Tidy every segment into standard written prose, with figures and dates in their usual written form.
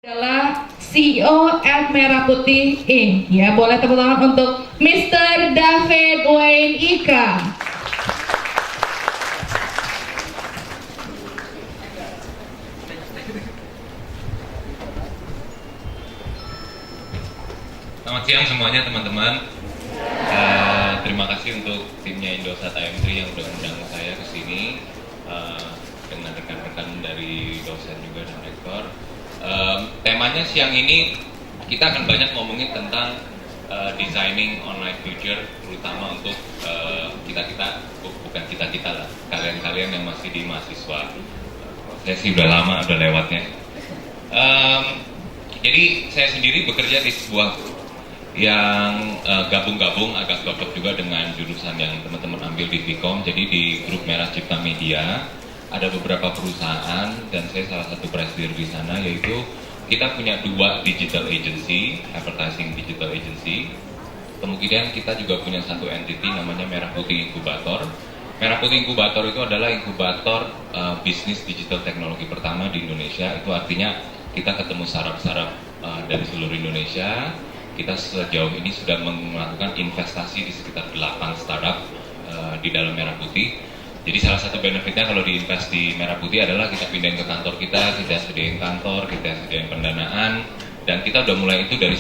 Adalah CEO at Merah Putih Inc. Ya, boleh tepuk tangan untuk Mr. David Wayne Ika. Selamat siang semuanya teman-teman. Terima kasih untuk timnya Indosat AM3 yang udah undang saya ke sini dengan rekan-rekan dari dosen juga dan rektor. Temanya siang ini kita akan banyak ngomongin tentang designing online future, terutama untuk bukan kita lah, kalian-kalian yang masih di mahasiswa. Saya sih udah lama, udah lewatnya. Jadi saya sendiri bekerja di sebuah yang gabung-gabung agak cocok juga dengan jurusan yang teman-teman ambil di Vkom. Jadi di grup Merah Cipta Media ada beberapa perusahaan dan saya salah satu presidir di sana, yaitu kita punya 2 digital agency, advertising digital agency. Kemudian kita juga punya satu entity namanya Merah Putih Inkubator. Merah Putih Inkubator itu adalah inkubator bisnis digital teknologi pertama di Indonesia. Itu artinya kita ketemu saraf-saraf dari seluruh Indonesia. Kita sejauh ini sudah melakukan investasi di sekitar 8 startup di dalam Merah Putih. Jadi salah satu benefitnya kalau diinvest di Merah Putih adalah kita pindahin ke kantor kita sediain kantor, kita sediain pendanaan, dan kita udah mulai itu dari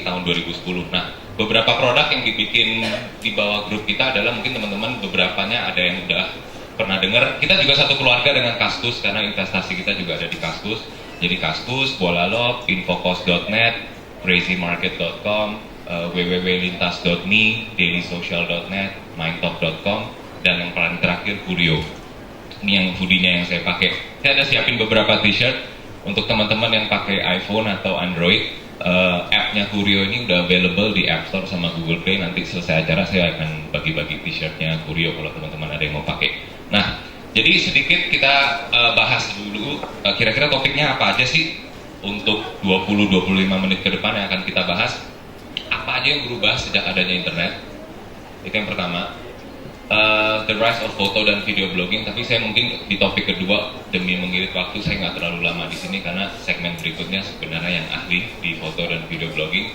tahun 2010. Nah, beberapa produk yang dibikin di bawah grup kita adalah mungkin teman-teman beberapanya ada yang udah pernah dengar. Kita juga satu keluarga dengan Kaskus karena investasi kita juga ada di Kaskus. Jadi Kaskus, Bolalop, Infocos.net, crazymarket.com, www.lintas.me, dailysocial.net, mindtalk.com, dan yang paling terakhir Kurio. Ini yang hoodie-nya yang saya pakai. Saya ada siapin beberapa t-shirt untuk teman-teman yang pakai iPhone atau Android. App-nya Kurio ini udah available di App Store sama Google Play. Nanti selesai acara saya akan bagi-bagi t-shirtnya Kurio kalau teman-teman ada yang mau pakai. Nah, jadi sedikit kita bahas dulu kira-kira topiknya apa aja sih untuk 20-25 menit ke depan yang akan kita bahas. Apa aja yang berubah sejak adanya internet? Itu yang pertama. The rise of photo dan video blogging. Tapi saya mungkin di topik kedua, demi mengirit waktu saya nggak terlalu lama di sini karena segmen berikutnya sebenarnya yang ahli di foto dan video blogging.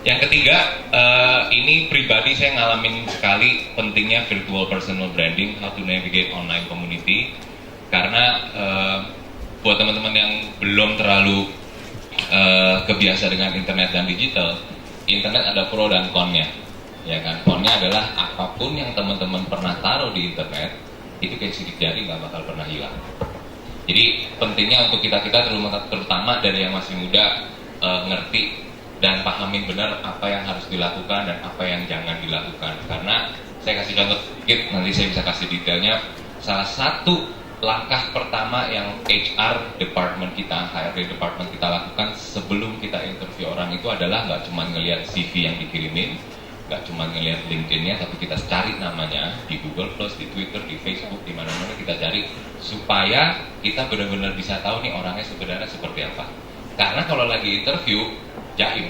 Yang ketiga, ini pribadi saya ngalamin sekali pentingnya virtual personal branding, how to navigate online community. Karena buat teman-teman yang belum terlalu kebiasa dengan internet dan digital, internet ada pro dan konnya. Ya kan, konnya adalah apapun yang teman-teman pernah taruh di internet itu kayak sidik jari nggak bakal pernah hilang. Jadi pentingnya untuk kita terutama dari yang masih muda ngerti dan pahamin benar apa yang harus dilakukan dan apa yang jangan dilakukan. Karena saya kasih contoh sedikit, nanti saya bisa kasih detailnya. Salah satu langkah pertama yang HR department kita, HRD department kita lakukan sebelum kita interview orang itu adalah nggak cuma ngelihat CV yang dikirimin, nggak cuma ngelihat LinkedIn-nya, tapi kita cari namanya di Google Plus, di Twitter, di Facebook, di mana-mana kita cari supaya kita benar-benar bisa tahu nih orangnya sebenarnya seperti apa. Karena kalau lagi interview, jaim,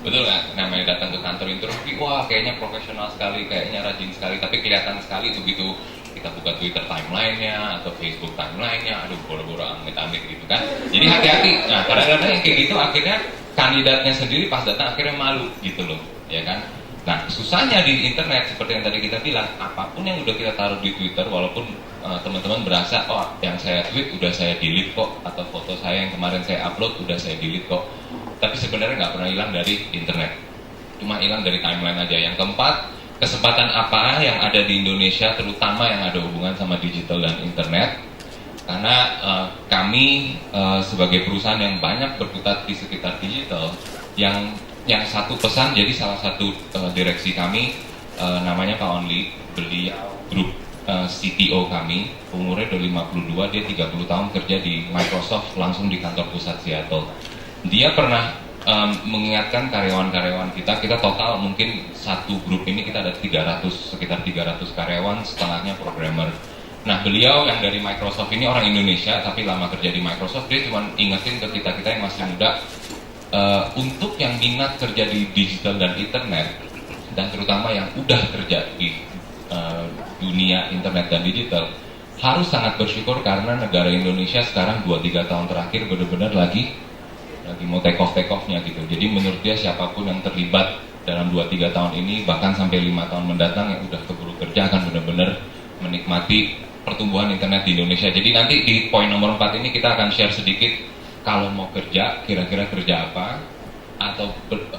betul nggak? Namanya datang ke kantor interview, wah kayaknya profesional sekali, kayaknya rajin sekali, tapi kelihatan sekali begitu kita buka Twitter timeline-nya atau Facebook timeline-nya, aduh boro-boro amit-amit gitu kan. Jadi hati-hati. Nah, kadang-kadang yang kayak gitu akhirnya kandidatnya sendiri pas datang akhirnya malu gitu loh, ya kan? Nah, susahnya di internet seperti yang tadi kita bilang, apapun yang udah kita taruh di Twitter, walaupun teman-teman berasa, oh yang saya tweet udah saya delete kok, atau foto saya yang kemarin saya upload udah saya delete kok, tapi sebenarnya nggak pernah hilang dari internet, cuma hilang dari timeline aja. Yang keempat, kesempatan apa yang ada di Indonesia, terutama yang ada hubungan sama digital dan internet, karena kami sebagai perusahaan yang banyak berkutat di sekitar digital, yang satu pesan, jadi salah satu direksi kami namanya Pak Only, beliau grup CTO kami, umurnya udah 52, dia 30 tahun kerja di Microsoft langsung di kantor pusat Seattle. Dia pernah mengingatkan karyawan-karyawan kita total mungkin satu grup ini kita ada sekitar 300 karyawan, setengahnya programmer. Nah, beliau yang dari Microsoft ini orang Indonesia tapi lama kerja di Microsoft, dia cuma ingetin ke kita yang masih muda, untuk yang minat kerja di digital dan internet, dan terutama yang udah kerja di dunia internet dan digital, harus sangat bersyukur karena negara Indonesia sekarang 2-3 tahun terakhir benar-benar lagi lagi mau take off-nya gitu. Jadi menurut dia siapapun yang terlibat dalam 2-3 tahun ini, bahkan sampai 5 tahun mendatang yang udah keburu kerja akan benar-benar menikmati pertumbuhan internet di Indonesia. Jadi nanti di poin nomor 4 ini kita akan share sedikit kalau mau kerja, kira-kira kerja apa, atau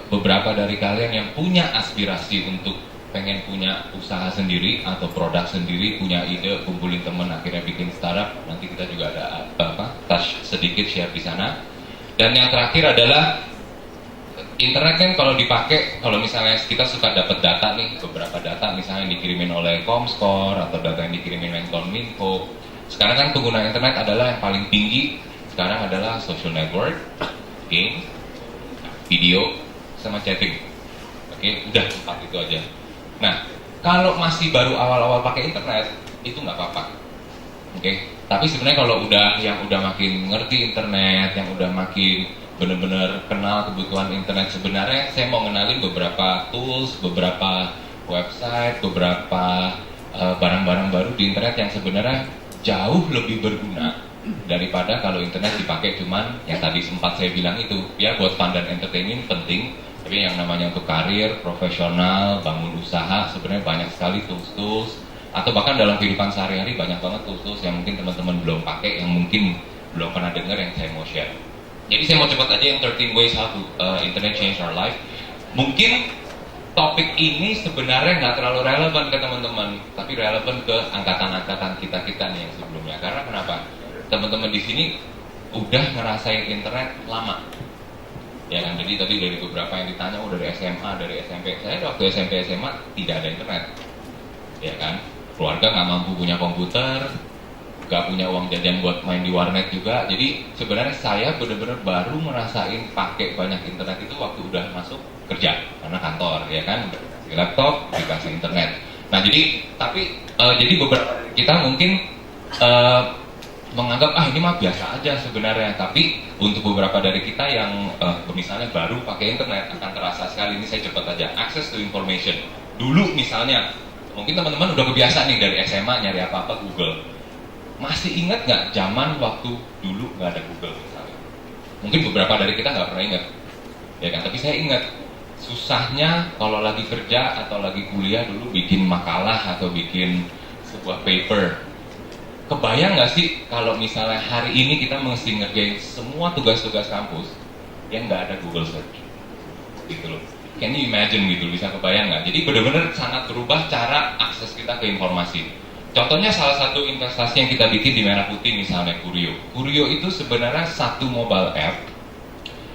beberapa dari kalian yang punya aspirasi untuk pengen punya usaha sendiri atau produk sendiri, punya ide, kumpulin temen akhirnya bikin startup. Nanti kita juga ada touch sedikit share di sana. Dan yang terakhir adalah internet kan kalau dipakai, kalau misalnya kita suka dapat data nih, beberapa data misalnya dikirimin oleh Comscore atau data yang dikirimin oleh Kominfo. Sekarang kan pengguna internet adalah yang paling tinggi sekarang adalah social network, game, video, sama chatting. Oke, udah 4 itu aja. Nah, kalau masih baru awal-awal pakai internet, itu nggak apa-apa. Oke, tapi sebenarnya kalau udah makin ngerti internet, yang udah makin benar-benar kenal kebutuhan internet, sebenarnya saya mau kenalin beberapa tools, beberapa website, beberapa barang-barang baru di internet yang sebenarnya jauh lebih berguna daripada kalau internet dipakai cuman yang tadi sempat saya bilang itu. Ya, buat fun dan entertainment penting, tapi yang namanya untuk karir, profesional, bangun usaha, sebenarnya banyak sekali tools-tools, atau bahkan dalam kehidupan sehari-hari banyak banget tools-tools yang mungkin teman-teman belum pakai, yang mungkin belum pernah dengar, yang saya mau share. Jadi saya mau cepat aja yang 13 ways how to internet change our life. Mungkin topik ini sebenarnya nggak terlalu relevan ke teman-teman, tapi relevan ke angkatan-angkatan kita-kita nih yang sebelumnya. Karena kenapa? Teman-teman di sini udah ngerasain internet lama. Ya kan, jadi tadi dari beberapa yang ditanya, dari SMA, dari SMP. Saya waktu SMP SMA tidak ada internet, ya kan. Keluarga nggak mampu punya komputer, nggak punya uang jajan buat main di warnet juga. Jadi sebenarnya saya benar-benar baru ngerasain pakai banyak internet itu waktu udah masuk kerja, karena kantor, ya kan, dikasih laptop, dikasih internet. Nah jadi beberapa kita mungkin menganggap ini mah biasa aja sebenarnya, tapi untuk beberapa dari kita yang misalnya baru pakai internet akan terasa sekali. Ini saya cepat aja, access to information. Dulu misalnya mungkin teman-teman udah kebiasa nih dari SMA nyari apa-apa Google. Masih ingat nggak zaman waktu dulu nggak ada Google misalnya? Mungkin beberapa dari kita nggak pernah ingat, ya kan? Tapi saya ingat susahnya kalau lagi kerja atau lagi kuliah dulu bikin makalah atau bikin sebuah paper. Kebayang nggak sih kalau misalnya hari ini kita mesti ngerjain semua tugas-tugas kampus yang nggak ada Google Search, gitu loh. Can you imagine gitu, bisa kebayang nggak? Jadi benar-benar sangat berubah cara akses kita ke informasi. Contohnya salah satu investasi yang kita bikin di Merah Putih misalnya Kurio. Kurio itu sebenarnya satu mobile app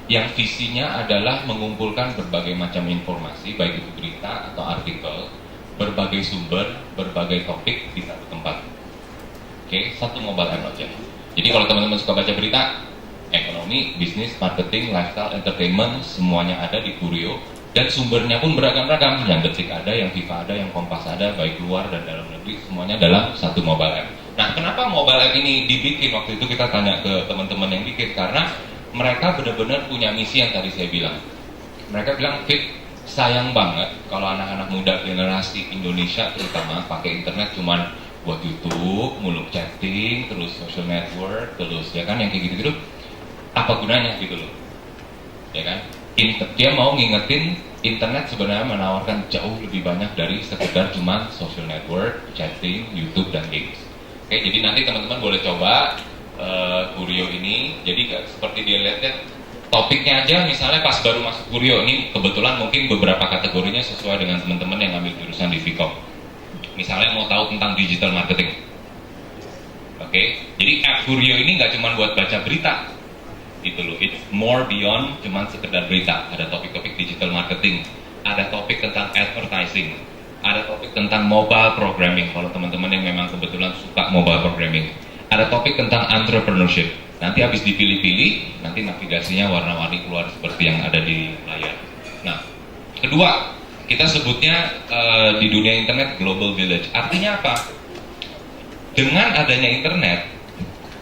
yang visinya adalah mengumpulkan berbagai macam informasi, baik itu berita atau artikel, berbagai sumber, berbagai topik di satu tempat. Oke, satu mobile app aja. Jadi kalau teman-teman suka baca berita, ekonomi, bisnis, marketing, lifestyle, entertainment, semuanya ada di Kurio. Dan sumbernya pun beragam-ragam. Yang Detik ada, yang Viva ada, yang Kompas ada, baik luar dan dalam negeri, semuanya dalam satu mobile app. Nah, kenapa mobile app ini dibikin? Waktu itu kita tanya ke teman-teman yang bikin, karena mereka benar-benar punya misi yang tadi saya bilang. Mereka bilang, Fit, sayang banget kalau anak-anak muda generasi Indonesia terutama pakai internet cuman buat YouTube, muluk chatting, terus social network, terus ya kan yang kayak gitu-gitu, apa gunanya gitu loh, ya kan? Dia mau ngingetin internet sebenarnya menawarkan jauh lebih banyak dari sekedar cuma social network, chatting, YouTube dan games. Oke, jadi nanti teman-teman boleh coba Kurio ini. Jadi seperti dia lihat ya, topiknya aja misalnya pas baru masuk Kurio ini kebetulan mungkin beberapa kategorinya sesuai dengan teman-teman yang ngambil jurusan di Vkom. Misalnya mau tahu tentang digital marketing. Oke, jadi app Kurio ini nggak cuma buat baca berita, gitu loh. It's more beyond cuma sekedar berita. Ada topik-topik digital marketing, ada topik tentang advertising, ada topik tentang mobile programming. Kalau teman-teman yang memang kebetulan suka mobile programming, ada topik tentang entrepreneurship. Nanti habis dipilih-pilih, nanti navigasinya warna-warni keluar seperti yang ada di layar. Nah, kedua, kita sebutnya di dunia internet global village. Artinya apa? Dengan adanya internet,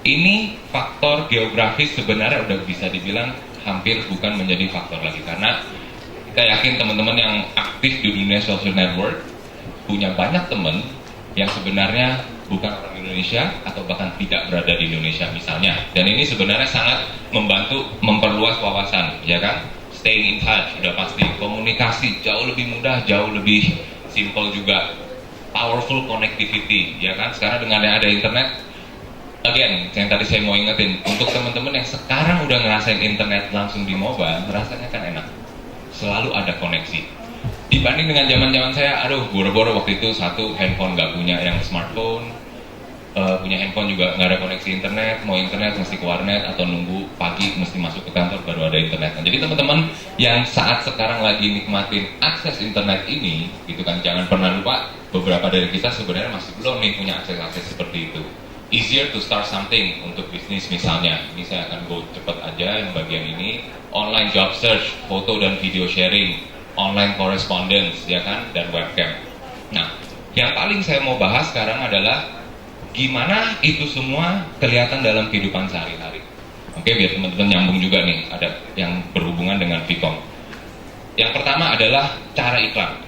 ini faktor geografis sebenarnya udah bisa dibilang hampir bukan menjadi faktor lagi. Karena kita yakin teman-teman yang aktif di dunia social network punya banyak teman yang sebenarnya bukan orang Indonesia atau bahkan tidak berada di Indonesia misalnya. Dan ini sebenarnya sangat membantu memperluas wawasan, ya kan? Staying in touch, sudah pasti. Komunikasi jauh lebih mudah, jauh lebih simple juga. Powerful connectivity, ya kan? Sekarang dengan ada internet, again, yang tadi saya mau ingetin, untuk teman-teman yang sekarang udah ngerasain internet langsung di mobile, rasanya kan enak. Selalu ada koneksi. Dibanding dengan zaman-zaman saya, aduh, boro-boro waktu itu satu handphone nggak punya yang smartphone, punya handphone juga nggak ada koneksi internet, mau internet mesti ke warnet atau nunggu pagi mesti masuk ke kantor baru ada internet. Nah, jadi teman-teman yang saat sekarang lagi nikmatin akses internet ini, gitu kan, jangan pernah lupa beberapa dari kita sebenarnya masih belum nih punya akses seperti itu. Easier to start something untuk bisnis misalnya. Ini saya akan go cepet aja yang bagian ini. Online job search, foto dan video sharing, online correspondence, ya kan, dan webcam. Nah, yang paling saya mau bahas sekarang adalah gimana itu semua kelihatan dalam kehidupan sehari-hari. Oke, biar teman-teman nyambung juga nih, ada yang berhubungan dengan Vcom. Yang pertama adalah cara iklan,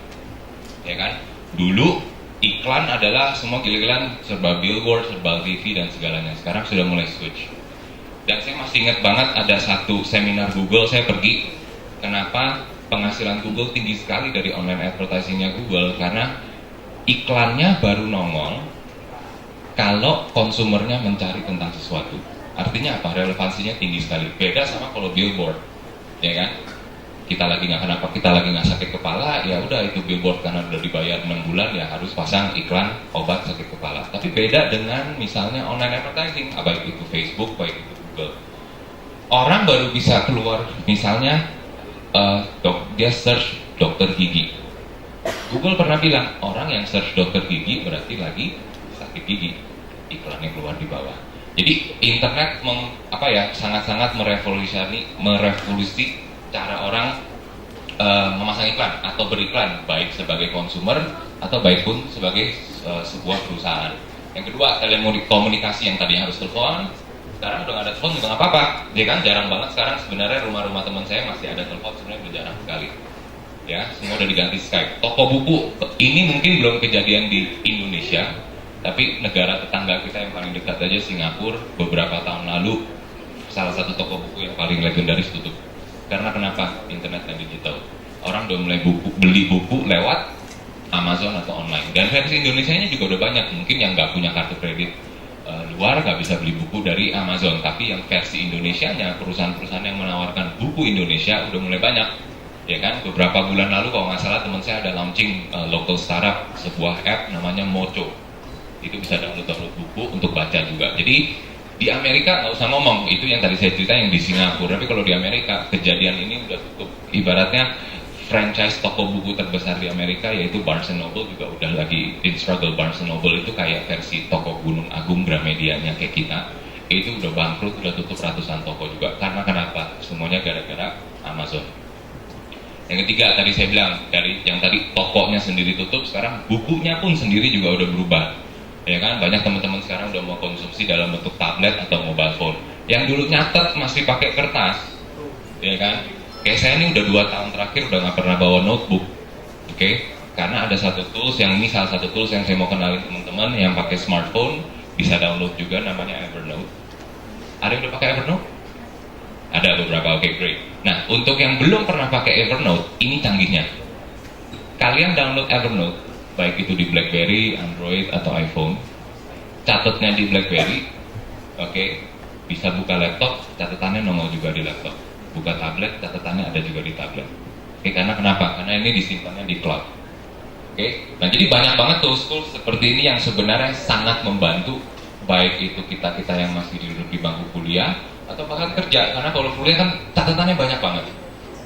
ya kan. Dulu iklan adalah semua gila-gilaan, serba billboard, serba TV dan segalanya. Sekarang sudah mulai switch. Dan saya masih ingat banget ada satu seminar Google, saya pergi. Kenapa penghasilan Google tinggi sekali dari online advertisingnya Google? Karena iklannya baru nongol kalau konsumernya mencari tentang sesuatu. Artinya apa? Relevansinya tinggi sekali. Beda sama kalau billboard, ya kan? Kita lagi nggak kenapa, kita lagi nggak sakit kepala, ya udah itu billboard karena udah dibayar 6 bulan ya harus pasang iklan obat sakit kepala. Tapi beda dengan misalnya online advertising, baik itu Facebook, baik itu Google. Orang baru bisa keluar misalnya dia search dokter gigi. Google pernah bilang orang yang search dokter gigi berarti lagi sakit gigi. Iklannya keluar di bawah. Jadi internet sangat-sangat merevolusi cara orang memasang iklan atau beriklan, baik sebagai konsumer atau baik pun sebagai sebuah perusahaan. Yang kedua, telekomunikasi yang tadinya harus telepon, sekarang udah nggak ada telepon juga nggak apa-apa, ya kan? Jarang banget sekarang sebenarnya rumah-rumah teman saya masih ada telepon, sebenarnya udah jarang sekali. Ya, semua udah diganti Skype. Toko buku ini mungkin belum kejadian di Indonesia, tapi negara tetangga kita yang paling dekat aja Singapura beberapa tahun lalu salah satu toko buku yang paling legendaris tutup. Karena kenapa? Internet dan digital. Orang udah mulai beli buku lewat Amazon atau online. Dan versi Indonesia-nya juga udah banyak. Mungkin yang nggak punya kartu kredit luar nggak bisa beli buku dari Amazon. Tapi yang versi Indonesia-nya, perusahaan-perusahaan yang menawarkan buku Indonesia udah mulai banyak. Ya kan? Beberapa bulan lalu kalau nggak salah teman saya ada launching local startup, sebuah app namanya Mocho. Itu bisa download buku untuk baca juga. Jadi di Amerika nggak usah ngomong, itu yang tadi saya cerita yang di Singapura. Tapi kalau di Amerika kejadian ini udah tutup. Ibaratnya franchise toko buku terbesar di Amerika yaitu Barnes & Noble juga udah lagi in struggle. Barnes & Noble itu kayak versi toko Gunung Agung Gramedia-nya kayak kita. Itu udah bangkrut, udah tutup ratusan toko juga. Karena kenapa? Semuanya gara-gara Amazon. Yang ketiga tadi saya bilang, dari yang tadi tokonya sendiri tutup, sekarang bukunya pun sendiri juga udah berubah. Ya kan, banyak teman-teman sekarang udah mau konsumsi dalam bentuk tablet atau mobile phone. Yang dulu nyatet masih pakai kertas, ya kan. Kayak saya ini udah 2 tahun terakhir udah nggak pernah bawa notebook, oke? Karena ada satu tools yang ini salah satu tools yang saya mau kenalin teman-teman yang pakai smartphone bisa download juga, namanya Evernote. Ada yang udah pakai Evernote? Ada beberapa, oke, great. Nah, untuk yang belum pernah pakai Evernote, ini canggihnya. Kalian download Evernote, baik itu di BlackBerry, Android, atau iPhone. Catatnya di BlackBerry, oke, bisa buka laptop, catatannya nongol juga di laptop. Buka tablet, catatannya ada juga di tablet. Oke, karena kenapa? Karena ini disimpannya di cloud. Oke, nah jadi banyak banget tools-tools seperti ini yang sebenarnya sangat membantu, baik itu kita-kita yang masih duduk di bangku kuliah, atau bahkan kerja. Karena kalau kuliah kan catatannya banyak banget,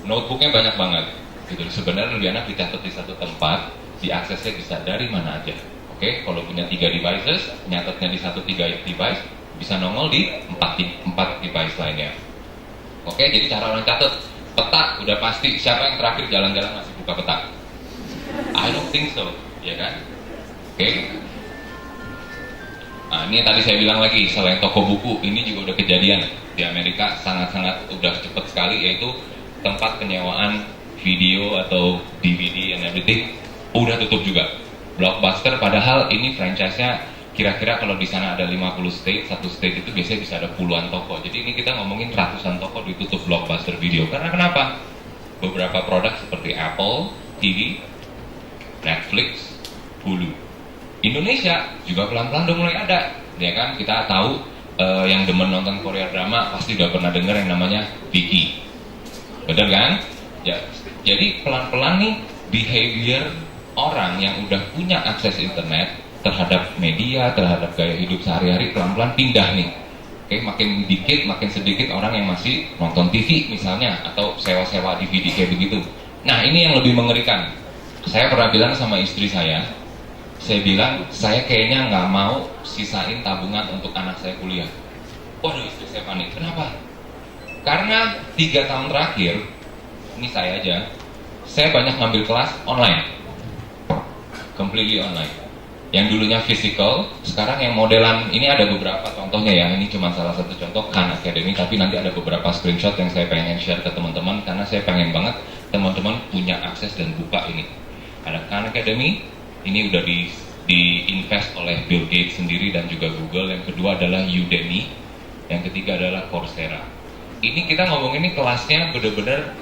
notebooknya banyak banget. Gitu. Sebenarnya lebih enak dicatat di satu tempat, diaksesnya bisa dari mana aja. Oke, kalau punya 3 devices, nyatetnya di 3 device, bisa nongol di 4 device lainnya. Oke, jadi cara orang catat, peta udah pasti. Siapa yang terakhir jalan-jalan masih buka peta? I don't think so, ya kan? Oke. Nah, ini tadi saya bilang lagi, selain toko buku, ini juga udah kejadian di Amerika sangat-sangat udah cepet sekali, yaitu tempat penyewaan video atau DVD and everything udah tutup juga. Blockbuster padahal ini franchise-nya kira-kira kalau di sana ada 50 state, satu state itu biasanya bisa ada puluhan toko. Jadi ini kita ngomongin ratusan toko ditutup Blockbuster Video. Karena kenapa? Beberapa produk seperti Apple TV, Netflix, Hulu. Indonesia juga pelan-pelan udah mulai ada, ya kan? Kita tahu yang demen nonton Korea drama pasti udah pernah dengar yang namanya Viki, betul kan? Ya, jadi pelan-pelan nih behavior orang yang udah punya akses internet terhadap media, terhadap gaya hidup sehari-hari pelan-pelan pindah nih. Oke, makin dikit, makin sedikit orang yang masih nonton TV misalnya atau sewa-sewa DVD kayak begitu. Nah, ini yang lebih mengerikan. Saya pernah bilang sama istri saya bilang saya kayaknya nggak mau sisain tabungan untuk anak saya kuliah. Waduh, istri saya panik. Kenapa? Karena 3 tahun terakhir, ini saya aja, saya banyak ngambil kelas online, completely online. Yang dulunya physical, sekarang yang modelan, ini ada beberapa contohnya ya, ini cuma salah satu contoh Khan Academy, tapi nanti ada beberapa screenshot yang saya pengen share ke teman-teman, karena saya pengen banget teman-teman punya akses dan buka ini. Ada Khan Academy, ini udah di invest oleh Bill Gates sendiri dan juga Google. Yang kedua adalah Udemy, yang ketiga adalah Coursera. Ini kita ngomong ini kelasnya bener-bener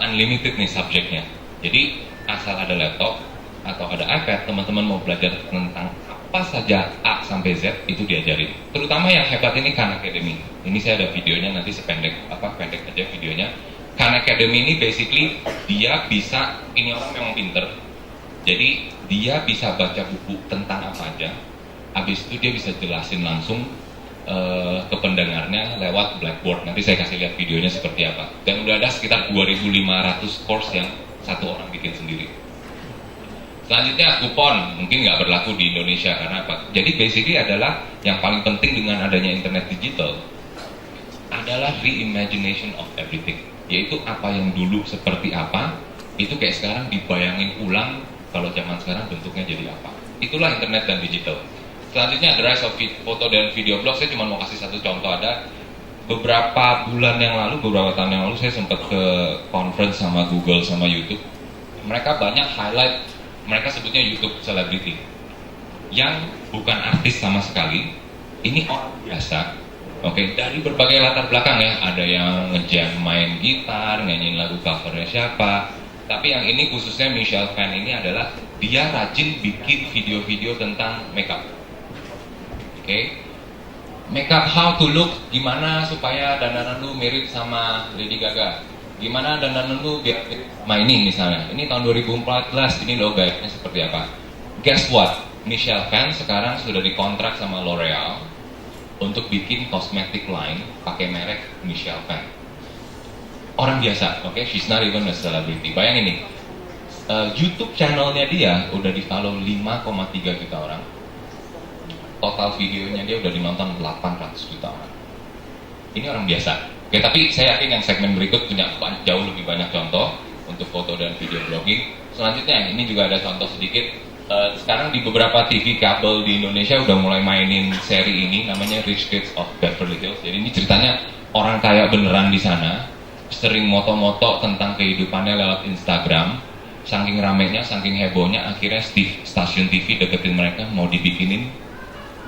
unlimited nih subjeknya. Jadi asal ada laptop atau ada iPad, teman-teman mau belajar tentang apa saja A sampai Z itu diajarin. Terutama yang hebat ini Khan Academy. Ini saya ada videonya, nanti pendek aja videonya. Khan Academy ini basically dia bisa, ini orang memang pinter. Jadi dia bisa baca buku tentang apa aja. Habis itu dia bisa jelasin langsung ke pendengarnya lewat Blackboard. Nanti saya kasih lihat videonya seperti apa. Dan udah ada sekitar 2.500 course yang satu orang bikin sendiri. Selanjutnya kupon, mungkin nggak berlaku di Indonesia karena apa? Jadi basically adalah yang paling penting dengan adanya internet digital adalah reimagination of everything. Yaitu apa yang dulu seperti apa, itu kayak sekarang dibayangin ulang kalau zaman sekarang bentuknya jadi apa. Itulah internet dan digital. Selanjutnya the rise of foto dan video blog. Saya cuma mau kasih satu contoh. Ada beberapa bulan yang lalu, beberapa tahun yang lalu saya sempat ke conference sama Google sama YouTube. Mereka banyak highlight, mereka sebutnya YouTube celebrity yang bukan artis sama sekali. Ini orang biasa, oke, dari berbagai latar belakang ya. Ada yang ngejam main gitar, nyanyiin lagu covernya siapa. Tapi yang ini khususnya Michelle Phan ini adalah dia rajin bikin video-video tentang makeup. Oke, makeup how to look, gimana supaya dandanan lu mirip sama Lady Gaga, gimana dandanan lu biar mirip sama ini misalnya. Ini tahun 2014, ini loh gayanya seperti apa. Guess what? Michelle Phan sekarang sudah dikontrak sama L'Oreal untuk bikin cosmetic line pakai merek Michelle Phan. Orang biasa, oke, she's not even a celebrity. Bayangin nih, YouTube channelnya dia udah di follow 5,3 juta orang. Total videonya dia udah dinonton 800 juta orang. Ini orang biasa. Oke, tapi saya yakin yang segmen berikut punya jauh lebih banyak contoh untuk foto dan video blogging. Selanjutnya, ini juga ada contoh sedikit. Sekarang di beberapa TV kabel di Indonesia udah mulai mainin seri ini, namanya Rich Kids of Beverly Hills. Jadi ini ceritanya orang kaya beneran di sana, sering moto-moto tentang kehidupannya lewat Instagram. Saking ramenya, saking hebohnya, akhirnya stasiun TV deketin mereka mau dibikinin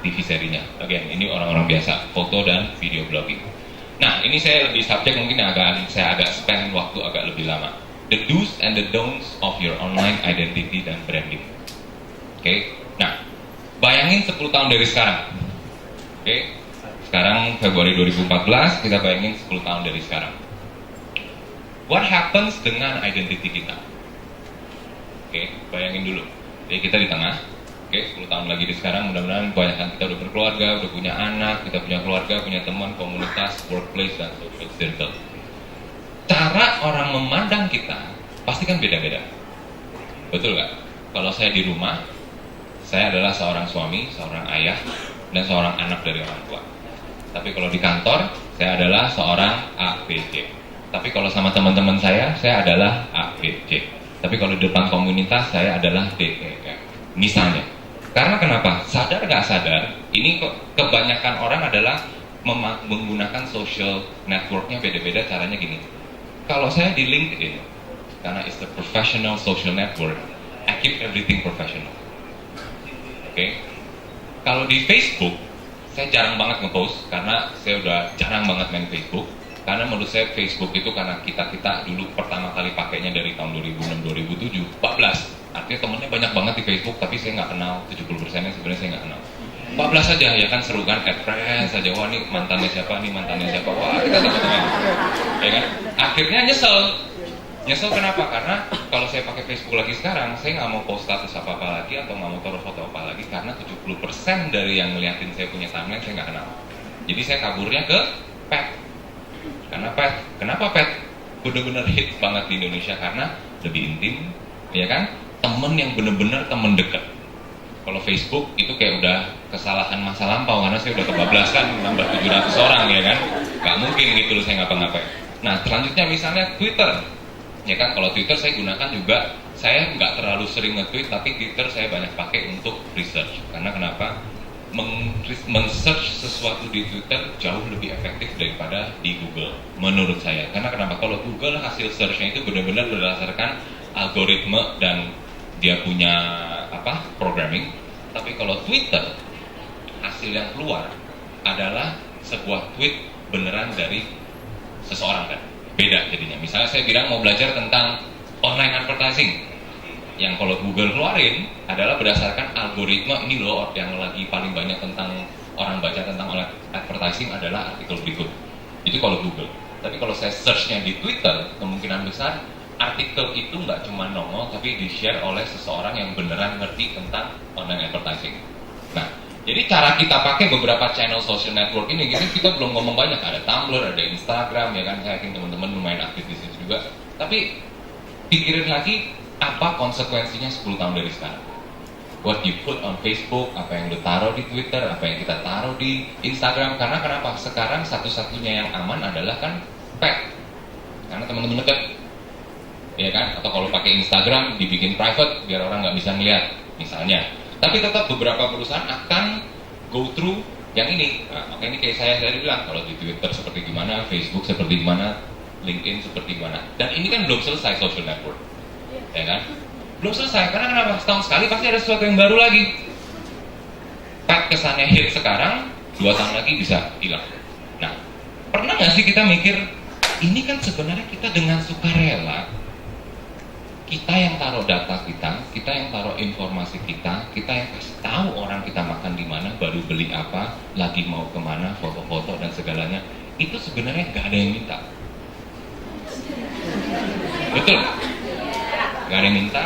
TV serinya. Again, ini orang-orang biasa, foto dan video blogging. Nah, ini saya lebih subjek, mungkin saya agak spend waktu agak lebih lama. The do's and the don'ts of your online identity dan branding. Oke, nah, bayangin 10 tahun dari sekarang. Oke, sekarang Februari 2014, kita bayangin 10 tahun dari sekarang. What happens dengan identity kita? Oke, bayangin dulu. Jadi kita di tengah. Oke, 10 tahun lagi di sekarang, mudah-mudahan kebanyakan kita udah berkeluarga, udah punya anak, kita punya keluarga, punya teman, komunitas, workplace, dan social circle. Cara orang memandang kita pasti kan beda-beda. Betul nggak? Kalau saya di rumah, saya adalah seorang suami, seorang ayah, dan seorang anak dari orang tua. Tapi kalau di kantor, saya adalah seorang ABJ. Tapi kalau sama teman-teman saya adalah ABC. Tapi kalau di depan komunitas, saya adalah DEF. Misalnya. Karena kenapa? Sadar nggak sadar, ini kebanyakan orang adalah menggunakan social networknya beda-beda. Caranya gini. Kalau saya di LinkedIn, karena it's a professional social network, I keep everything professional. Oke? Kalau di Facebook, saya jarang banget nge-post karena saya udah jarang banget main Facebook. Karena menurut saya Facebook itu karena kita dulu pertama kali pakainya dari tahun 2006-2007, 14. Artinya temennya banyak banget di Facebook, tapi saya nggak kenal, 70%-nya sebenarnya saya nggak kenal. 14 saja, ya kan, seru kan, add friends saja, wah ini mantannya siapa, wah kita teman-teman. Ya kan? Akhirnya nyesel kenapa? Karena kalau saya pakai Facebook lagi sekarang, saya nggak mau post status apa-apa lagi atau nggak mau taruh foto apa lagi karena 70% dari yang ngeliatin saya punya timeline saya nggak kenal. Jadi saya kaburnya ke pet. Karena pet, kenapa pet? Bener-bener hits banget di Indonesia karena lebih intim, ya kan? Temen yang bener-bener temen deket. Kalau Facebook itu kayak udah kesalahan masa lampau karena saya udah kebablasan nambah 700 orang, ya kan? Gak mungkin gitu loh saya ngapa-ngapain. Nah selanjutnya misalnya Twitter, ya kan? Kalau Twitter saya gunakan juga, saya nggak terlalu sering nge-tweet, tapi Twitter saya banyak pakai untuk research. Karena kenapa? Men-search sesuatu di Twitter jauh lebih efektif daripada di Google menurut saya. Karena kenapa? Kalau Google hasil search-nya itu benar-benar berdasarkan algoritma dan dia punya programming. Tapi kalau Twitter hasil yang keluar adalah sebuah tweet beneran dari seseorang kan, beda jadinya. Misalnya saya bilang mau belajar tentang online advertising, yang kalau Google keluarin adalah berdasarkan algoritma ini loh, yang lagi paling banyak tentang orang baca tentang online advertising adalah artikel berikut. Itu kalau Google. Tapi kalau saya search-nya di Twitter, kemungkinan besar artikel itu nggak cuma nongol, tapi di-share oleh seseorang yang beneran ngerti tentang online advertising. Nah, jadi cara kita pakai beberapa channel social network ini, kita belum ngomong banyak. Ada Tumblr, ada Instagram, ya kan? Saya yakin teman-teman lumayan aktif di situ juga. Tapi pikirin lagi, apa konsekuensinya 10 tahun dari sekarang? What you put on Facebook, apa yang lu taruh di Twitter, apa yang kita taruh di Instagram. Karena kenapa? Sekarang satu-satunya yang aman adalah kan pet. Karena teman-teman deket, ya kan? Atau kalau pakai Instagram dibikin private biar orang nggak bisa ngeliat misalnya. Tapi tetap beberapa perusahaan akan go through yang ini. Nah, makanya ini kayak saya tadi bilang, kalau di Twitter seperti gimana, Facebook seperti gimana, LinkedIn seperti gimana. Dan ini kan belum selesai social network, ya kan? Belum selesai, karena kenapa? Setahun sekali pasti ada sesuatu yang baru lagi. Pet kesannya hit sekarang, 2 tahun lagi bisa hilang. Nah, pernah nggak sih kita mikir, ini kan sebenarnya kita dengan sukarela, kita yang taruh data kita yang taruh informasi kita yang kasih tahu orang kita makan di mana, baru beli apa, lagi mau kemana, foto-foto dan segalanya, itu sebenarnya nggak ada yang minta. Betul? Nggak ada yang minta,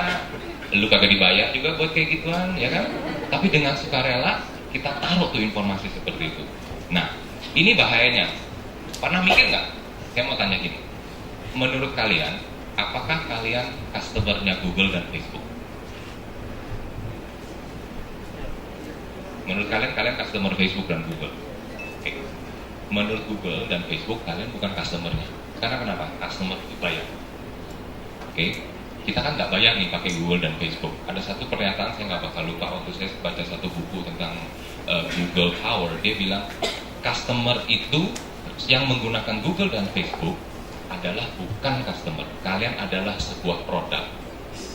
lu kagak dibayar juga buat kayak gituan, ya kan? Tapi dengan sukarela kita taruh tuh informasi seperti itu. Nah, ini bahayanya. Pernah mikir nggak? Saya mau tanya gini, menurut kalian, apakah kalian customer-nya Google dan Facebook? Menurut kalian customer Facebook dan Google? Oke. Menurut Google dan Facebook, kalian bukan customer-nya. Karena kenapa? Customer itu bayar. Oke. Kita kan nggak bayar nih pakai Google dan Facebook. Ada satu pernyataan saya nggak bakal lupa waktu saya baca satu buku tentang Google Power. Dia bilang, customer itu yang menggunakan Google dan Facebook adalah bukan customer. Kalian adalah sebuah produk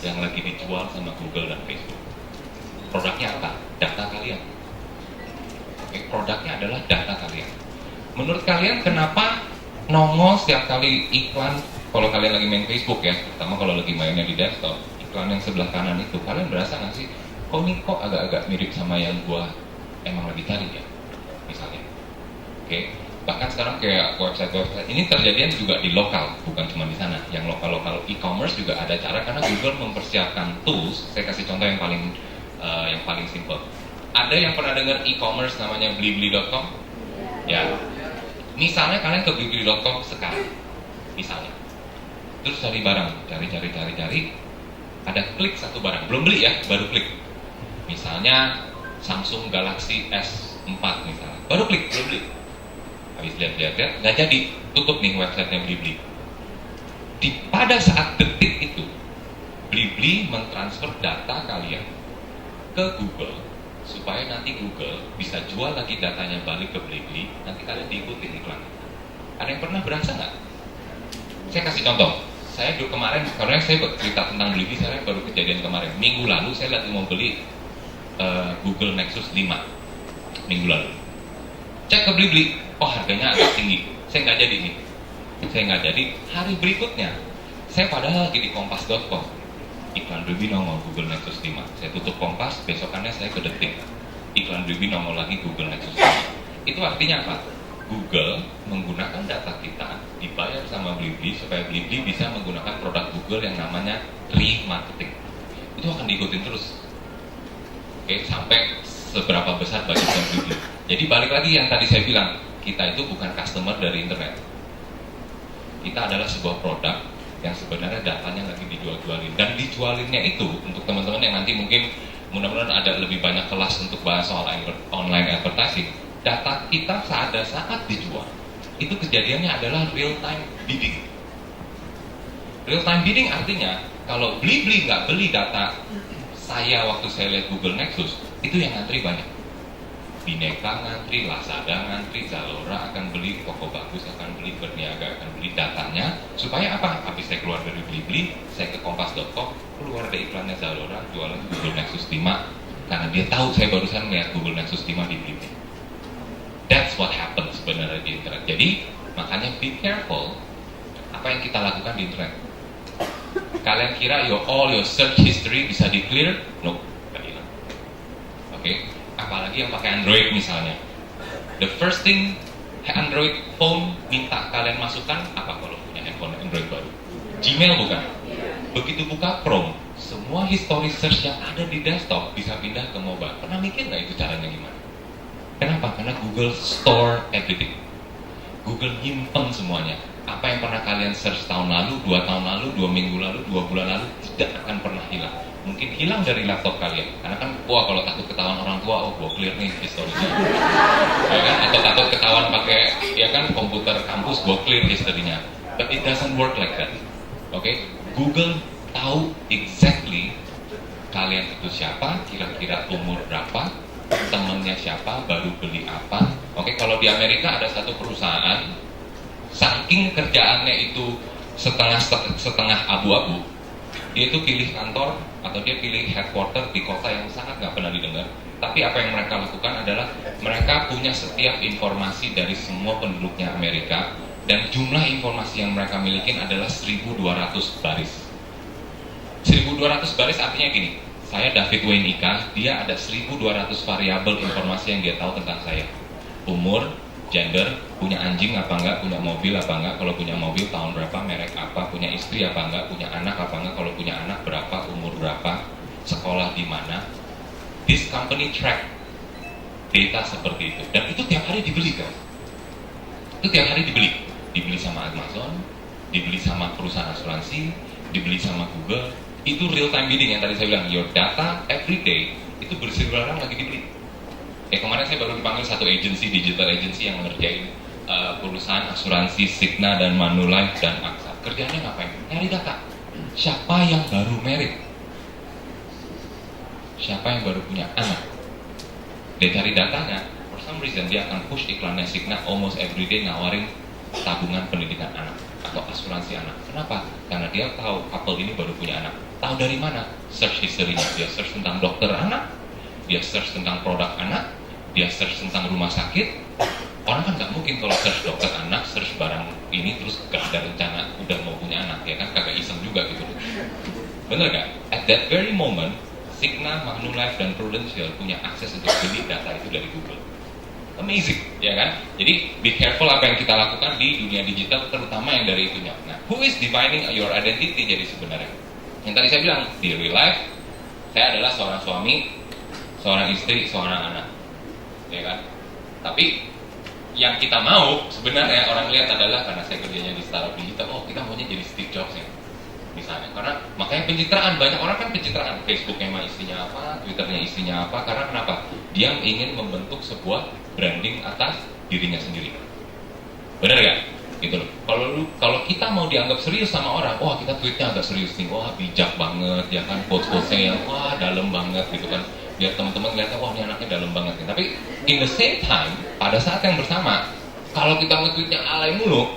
yang lagi dijual sama Google dan Facebook. Produknya apa? Data kalian. Oke, produknya adalah data kalian. Menurut kalian kenapa nongol setiap kali iklan kalau kalian lagi main Facebook ya, terutama kalau lagi mainnya di desktop, iklan yang sebelah kanan itu, kalian berasa nggak sih, kok agak-agak mirip sama yang gua emang lagi cari ya, misalnya. Oke. Bahkan sekarang kayak website-website ini terjadian juga di lokal, bukan cuma di sana. Yang lokal-lokal e-commerce juga ada cara, karena Google mempersiapkan tools. Saya kasih contoh yang paling simple. Ada yang pernah dengar e-commerce namanya blibli.com? Ya. Misalnya kalian ke blibli.com sekarang, misalnya, terus cari barang, cari, ada klik satu barang, belum beli ya, baru klik. Misalnya Samsung Galaxy S4 misalnya, baru klik, belum beli. Habis lihat-lihat, nggak jadi, tutup nih websitenya Blibli. Pada saat detik itu, Blibli mentransfer data kalian ke Google, supaya nanti Google bisa jual lagi datanya balik ke Blibli, nanti kalian diikutin iklan. Ada yang pernah berasa nggak? Saya kasih contoh. Saya dulu kemarin, karena saya cerita tentang Blibli, saya baru kejadian kemarin. Minggu lalu saya lagi mau beli Google Nexus 5. minggu lalu. Cek ke Blibli, oh harganya agak tinggi, saya nggak jadi nih. Saya nggak jadi, hari berikutnya, saya padahal lagi di kompas.com, iklan Blibli nongol Google Nexus 5. Saya tutup Kompas, besokannya saya ke Detik, iklan Blibli nongol lagi Google Nexus 5. Itu artinya apa? Google menggunakan data kita, dibayar sama Blibli supaya Blibli bisa menggunakan produk Google yang namanya remarketing. Itu akan diikutin terus. Oke, sampai seberapa besar budgetnya Blibli. Jadi balik lagi yang tadi saya bilang, kita itu bukan customer dari internet. Kita adalah sebuah produk yang sebenarnya datanya lagi dijual-jualin. Dan dijualinnya itu, untuk teman-teman yang nanti mungkin mudah-mudahan ada lebih banyak kelas untuk bahas soal online advertising, data kita saat dijual, itu kejadiannya adalah real time bidding. Real time bidding artinya, kalau Blibli nggak beli data saya waktu saya lihat Google Nexus, itu yang ngantri banyak. Bineka ngantri, Lazada ngantri, Zalora akan beli, Koko Bagus akan beli, Berniaga akan beli datanya. Supaya apa? Habis saya keluar dari Blibli, saya ke kompas.com, keluar dari iklannya Zalora, jualan Google Nexus 5. Karena dia tahu saya barusan melihat Google Nexus 5 di Blibli. That's what happens sebenarnya di internet. Jadi, makanya be careful apa yang kita lakukan di internet. Kalian kira all your search history bisa di clear? No, gak hilang. Oke? Apalagi yang pakai Android misalnya. The first thing Android phone minta kalian masukkan apa kalau punya handphone Android baru? Gmail bukan? Begitu buka Chrome, semua history search yang ada di desktop bisa pindah ke mobile. Pernah mikir nggak itu caranya gimana? Kenapa? Karena Google store everything. Google nyimpen semuanya. Apa yang pernah kalian search tahun lalu, 2 tahun lalu, 2 minggu lalu, 2 bulan lalu, tidak akan pernah hilang. Mungkin hilang dari laptop kalian, karena kan, wah kalau takut ketahuan orang tua, oh gue clear nih historinya, ya kan? Atau takut ketahuan pakai, ya kan, komputer kampus, gue clear historinya. But it doesn't work like that. Oke? Google tahu exactly kalian itu siapa, kira-kira umur berapa, temennya siapa, baru beli apa. Oke? Kalau di Amerika ada satu perusahaan, saking kerjaannya itu setengah abu-abu, dia itu pilih kantor atau dia pilih headquarter di kota yang sangat nggak pernah didengar. Tapi apa yang mereka lakukan adalah mereka punya setiap informasi dari semua penduduknya Amerika, dan jumlah informasi yang mereka miliki adalah 1.200 baris. 1.200 baris artinya gini, saya David Wayne Ika, dia ada 1.200 variabel informasi yang dia tahu tentang saya. Umur, gender, punya anjing apa enggak, punya mobil apa enggak, kalau punya mobil tahun berapa, merek apa, punya istri apa enggak, punya anak apa enggak, kalau punya anak berapa, umur berapa, sekolah di mana. This company track data seperti itu, dan itu tiap hari dibeli kan? Itu tiap hari dibeli sama Amazon, dibeli sama perusahaan asuransi, dibeli sama Google. Itu real time bidding yang tadi saya bilang, your data every day itu berseliweran lagi dibeli. Kemarin saya baru dipanggil satu agency, digital agency yang mengerjain perusahaan asuransi Cigna dan Manulife dan AXA. Kerjanya ngapain? Nyari data. Siapa yang baru married? Siapa yang baru punya anak? Dia cari datanya. For some reason dia akan push iklannya Cigna almost every day nawarin tabungan pendidikan anak atau asuransi anak. Kenapa? Karena dia tahu couple ini baru punya anak. Tahu dari mana? Search history-nya. Dia search tentang dokter anak, dia search tentang produk anak, dia search tentang rumah sakit. Orang kan nggak mungkin kalau search dokter anak, search barang ini terus gak ada rencana udah mau punya anak, ya kan, kagak iseng juga gitu. Bener gak? At that very moment, Cigna, Manulife, dan Prudential punya akses untuk beli data itu dari Google. Amazing, ya kan? Jadi be careful apa yang kita lakukan di dunia digital, terutama yang dari itunya. Nah, who is defining your identity jadi sebenarnya? Yang tadi saya bilang, di real life, saya adalah seorang suami, seorang istri, seorang anak, ya kan? Tapi yang kita mau sebenarnya orang lihat adalah, karena saya kerjanya di startup digital, oh kita maunya jadi Steve Jobs ya, misalnya. Karena makanya pencitraan, banyak orang kan pencitraan, Facebooknya sama istrinya apa, Twitternya istrinya apa, karena kenapa? Dia ingin membentuk sebuah branding atas dirinya sendiri. Benar gak? Gitu loh. Kalau kita mau dianggap serius sama orang, wah kita tweetnya agak serius nih, wah bijak banget, ya kan, quotes-quotesnya yang wah dalam banget gitu kan, biar teman-teman ngeliatnya wah ini anaknya dalam banget nih. Tapi in the same time, pada saat yang bersama, kalau kita nge-tweetnya alay mulu,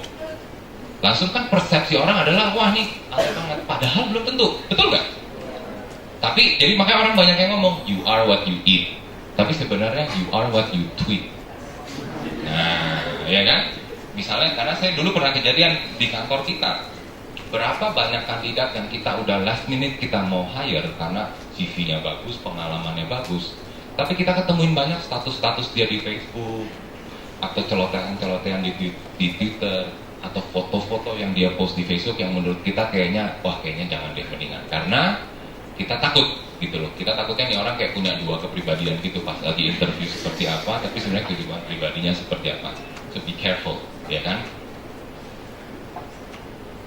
langsung kan persepsi orang adalah wah nih alay banget, padahal belum tentu, betul gak? Tapi jadi makanya orang banyak yang ngomong you are what you eat. Tapi sebenarnya you are what you tweet. Nah, ya kan? Misalnya, karena saya dulu pernah kejadian di kantor kita, berapa banyak kandidat yang kita udah last minute kita mau hire karena CV-nya bagus, pengalamannya bagus, tapi kita ketemuin banyak status-status dia di Facebook, atau celotehan-celotehan di Twitter, atau foto-foto yang dia post di Facebook yang menurut kita kayaknya, wah kayaknya jangan deh mendingan, karena kita takut gitu loh. Kita takutnya nih orang kayak punya dua kepribadian gitu pas lagi interview seperti apa, tapi sebenarnya kehidupan pribadinya seperti apa. So be careful, ya kan?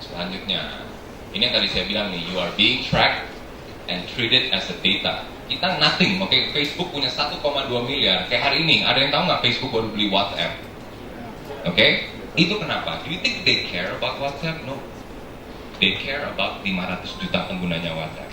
Selanjutnya, ini yang tadi saya bilang nih, you are being tracked and treated as a data. Kita nothing, oke? Facebook punya 1,2 miliar. Kayak hari ini, ada yang tahu nggak Facebook baru beli WhatsApp? Oke? Itu kenapa? Do you think they care about WhatsApp? No. They care about 500 juta penggunanya WhatsApp.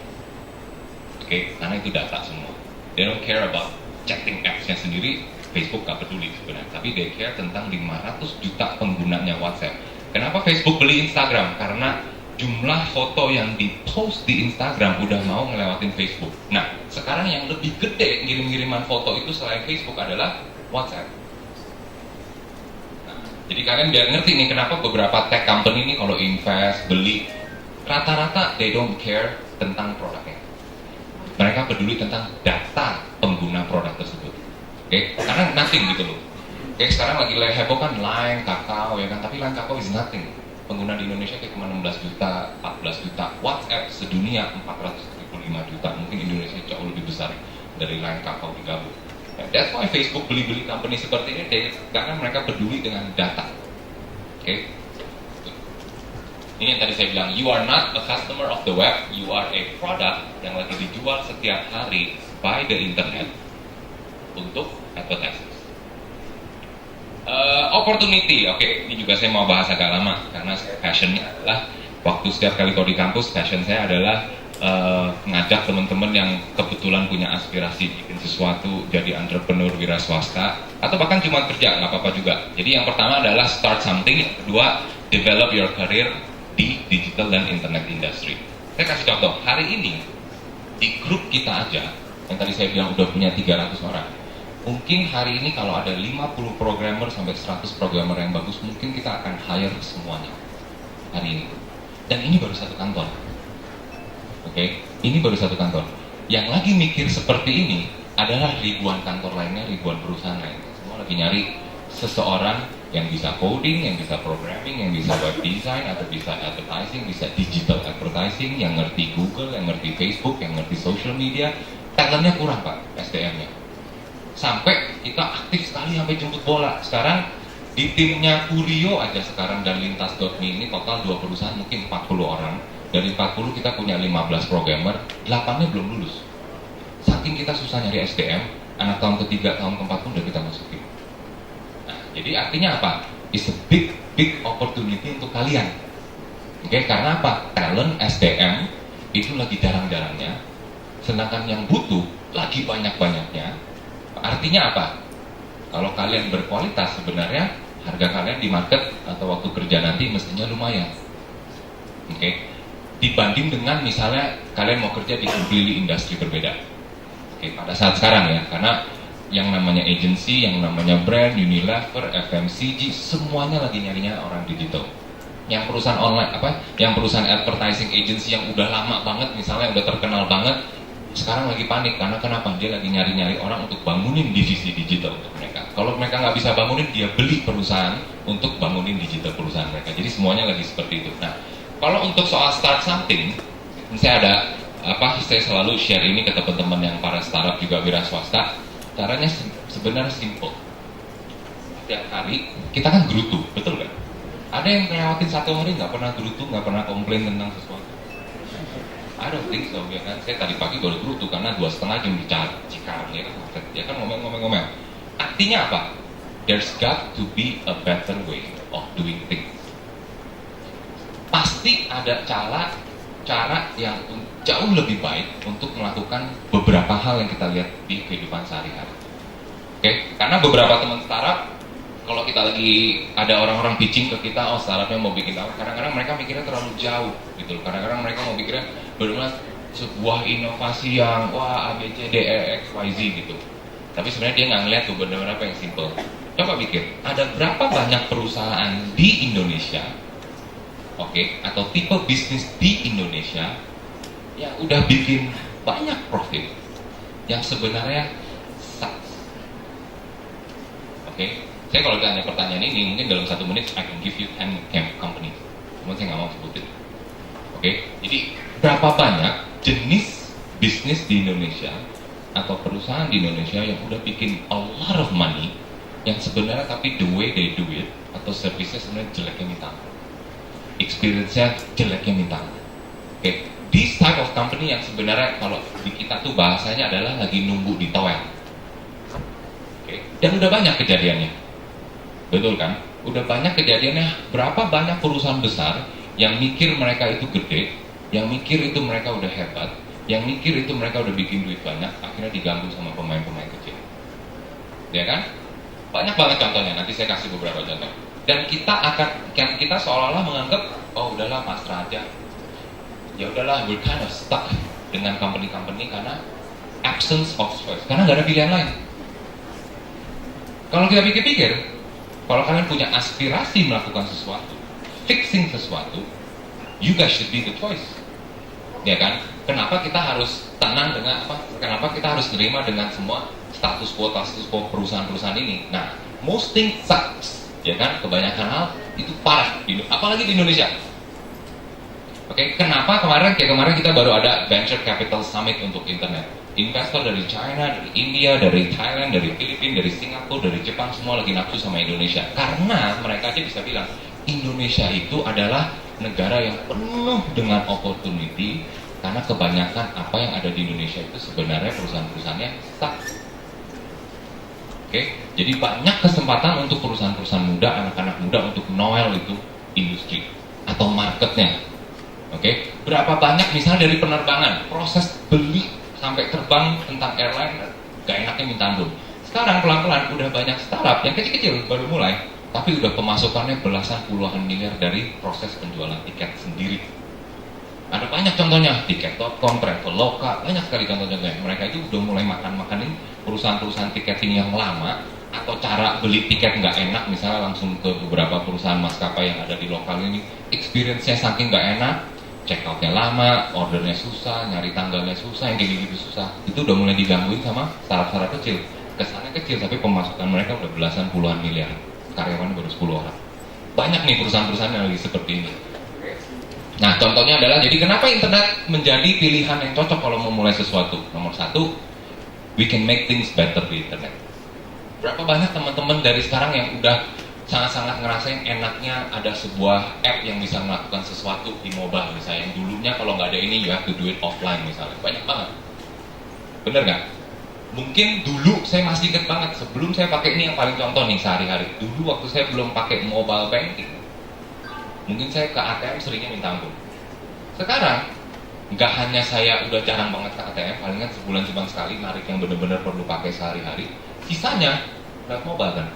Oke, karena itu data semua. They don't care about chatting apps-nya sendiri, Facebook gak peduli sebenarnya. Tapi they care tentang 500 juta penggunanya WhatsApp. Kenapa Facebook beli Instagram? Karena jumlah foto yang di-post di Instagram udah mau ngelewatin Facebook. Nah, sekarang yang lebih gede ngirim-ngiriman foto itu selain Facebook adalah WhatsApp. Nah, jadi kalian biar ngerti nih kenapa beberapa tech company ini kalau invest, beli, rata-rata they don't care tentang produknya. Mereka peduli tentang data pengguna produk tersebut. Oke, karena nothing gitu loh. Oke, sekarang lagi heboh kan Line, Kakao ya kan, tapi Line Kakao is nothing. Pengguna di Indonesia kayak cuma 16 juta, 14 juta. WhatsApp sedunia 475 juta. Mungkin Indonesia jauh lebih besar dari Line, Kakao digabung. That's why Facebook beli-beli company seperti ini, karena mereka peduli dengan data. Oke. Ini yang tadi saya bilang, you are not a customer of the web, you are a product yang lagi dijual setiap hari by the internet untuk advertisers. Opportunity, oke, ini juga saya mau bahas agak lama karena passionnya adalah waktu setiap kali kalau di kampus, passion saya adalah ngajak teman-teman yang kebetulan punya aspirasi bikin sesuatu, jadi entrepreneur wira swasta, atau bahkan cuma kerja, nggak apa-apa juga. Jadi yang pertama adalah start something, yang kedua develop your career di digital dan internet industry. Saya kasih contoh, hari ini di grup kita aja, yang tadi saya bilang udah punya 300 orang, mungkin hari ini kalau ada 50 programmer sampai 100 programmer yang bagus, mungkin kita akan hire semuanya hari ini. Dan ini baru satu kantor. Oke, ini baru satu kantor. Yang lagi mikir seperti ini adalah ribuan kantor lainnya, ribuan perusahaan lainnya. Semua lagi nyari seseorang yang bisa coding, yang bisa programming, yang bisa web design, atau bisa advertising, bisa digital advertising, yang ngerti Google, yang ngerti Facebook, yang ngerti social media. Talentnya kurang Pak, SDM-nya. Sampai kita aktif sekali sampai jemput bola. Sekarang di timnya Kurio aja sekarang dan Lintas.me ini total 2 perusahaan mungkin 40 orang. Dari 40 kita punya 15 programmer, 8-nya belum lulus. Saking kita susah nyari SDM, anak tahun ketiga, tahun keempat pun udah kita masukin. Nah, jadi artinya apa? It's a big opportunity untuk kalian. Oke, karena apa? Talent SDM itu lagi jarang-jarangnya, sedangkan yang butuh lagi banyak-banyaknya. Artinya apa? Kalau kalian berkualitas, sebenarnya harga kalian di market atau waktu kerja nanti mestinya lumayan. Oke, dibanding dengan misalnya kalian mau kerja di completely industri berbeda. Oke, pada saat sekarang ya, karena yang namanya agency, yang namanya brand, Unilever, FMCG, semuanya lagi nyarinya orang digital. Yang perusahaan online yang perusahaan advertising agency yang udah lama banget, misalnya udah terkenal banget, sekarang lagi panik karena kenapa? Dia lagi nyari-nyari orang untuk bangunin divisi digital untuk mereka. Kalau mereka nggak bisa bangunin, dia beli perusahaan untuk bangunin digital perusahaan mereka. Jadi semuanya lagi seperti itu. Nah, kalau untuk soal start something, saya ada saya selalu share ini ke teman-teman yang para startup juga wira swasta. Caranya sebenarnya simple. Setiap hari kita kan gerutu, betul nggak? Ada yang ngelewatin satu hari nggak pernah gerutu, nggak pernah komplain tentang sesuatu. I don't think so, ya kan? Saya tadi pagi baru gerutu karena 2,5 jam di Cikarang, ya kan ngomel-ngomel. Artinya apa? There's got to be a better way of doing things. Pasti ada cara yang jauh lebih baik untuk melakukan beberapa hal yang kita lihat di kehidupan sehari-hari. Oke, karena beberapa teman startup, kalau kita lagi ada orang-orang pitching ke kita, startupnya mau bikin apa, kadang-kadang mereka mikirnya terlalu jauh gitu. Kadang-kadang mereka mau pikirnya benar-benar sebuah inovasi yang wah ABCDEXYZ gitu. Tapi sebenarnya dia nggak ngeliat beberapa yang simple. Coba pikir, ada berapa banyak perusahaan di Indonesia, oke, atau tipe bisnis di Indonesia yang udah bikin banyak profit, yang sebenarnya sucks. Oke, saya kalau tanya pertanyaan ini, mungkin dalam 1 menit I can give you 10 company, cuma saya nggak mau sebutin. Oke, jadi berapa banyak jenis bisnis di Indonesia atau perusahaan di Indonesia yang udah bikin a lot of money, yang sebenarnya tapi the way they do it atau service-nya sebenarnya jeleknya minta ampun, experience-nya jeleknya minta ampun. Oke, this type of company yang sebenarnya kalau di kita tuh bahasanya adalah lagi nunggu di toel. Oke, dan udah banyak kejadiannya, betul kan? Udah banyak kejadiannya. Berapa banyak perusahaan besar yang mikir mereka itu gede, yang mikir itu mereka udah hebat, yang mikir itu mereka udah bikin duit banyak, akhirnya diganggu sama pemain-pemain kecil, ya kan? Banyak banget contohnya, nanti saya kasih beberapa contoh. Dan kita seolah-olah menganggap, oh udahlah pasrah aja. Ya udahlah, we're kind of stuck dengan company-company karena absence of choice, karena nggak ada pilihan lain. Kalau kita pikir-pikir, kalau kalian punya aspirasi melakukan sesuatu, fixing sesuatu, you guys should be the choice. Ya kan? Kenapa kita harus tenang dengan apa? Kenapa kita harus nerima dengan semua status quo perusahaan-perusahaan ini? Nah, most things sucks, ya kan? Kebanyakan hal itu parah, apalagi di Indonesia. Oke, kenapa kemarin kita baru ada Venture Capital Summit untuk internet. Investor dari China, dari India, dari Thailand, dari Filipina, dari Singapura, dari Jepang, semua lagi nafsu sama Indonesia. Karena mereka aja bisa bilang, Indonesia itu adalah negara yang penuh dengan opportunity, karena kebanyakan apa yang ada di Indonesia itu sebenarnya perusahaan-perusahaannya stuck. Oke, jadi banyak kesempatan untuk perusahaan-perusahaan muda, anak-anak muda untuk noel itu industri atau marketnya. Oke, berapa banyak misalnya dari penerbangan, proses beli sampai terbang tentang airline, gak enaknya minta ampun. Sekarang pelan-pelan udah banyak startup yang kecil-kecil baru mulai, tapi udah pemasukannya belasan puluhan miliar dari proses penjualan tiket sendiri. Ada banyak contohnya, tiket.com, Traveloka, banyak sekali contoh-contohnya. Mereka itu udah mulai makan-makanin perusahaan-perusahaan tiketing yang lama, atau cara beli tiket nggak enak, misalnya langsung ke beberapa perusahaan maskapai yang ada di lokal ini, experience-nya saking nggak enak, check out-nya lama, ordernya susah, nyari tanggalnya susah, yang kayak gitu susah. Itu udah mulai digangguin sama startup-startup kecil. Kesannya kecil, tapi pemasukan mereka udah belasan puluhan miliar. Karyawannya baru 10 orang. Banyak nih perusahaan-perusahaan yang lagi seperti ini. Nah, contohnya adalah, jadi kenapa internet menjadi pilihan yang cocok kalau mau mulai sesuatu? Nomor satu, we can make things better di internet. Berapa banyak teman-teman dari sekarang yang udah sangat-sangat ngerasain enaknya ada sebuah app yang bisa melakukan sesuatu di mobile misalnya, yang dulunya kalau nggak ada ini you have to do it offline misalnya. Banyak banget. Bener nggak? Mungkin dulu saya masih ingat banget, sebelum saya pakai ini yang paling contoh nih sehari-hari. Dulu waktu saya belum pakai mobile banking, mungkin saya ke ATM seringnya minta ampun. Sekarang, nggak hanya saya udah jarang banget ke ATM, palingan sebulan cuma sekali narik yang bener-bener perlu pakai sehari-hari. Sisanya lewat mobile kan.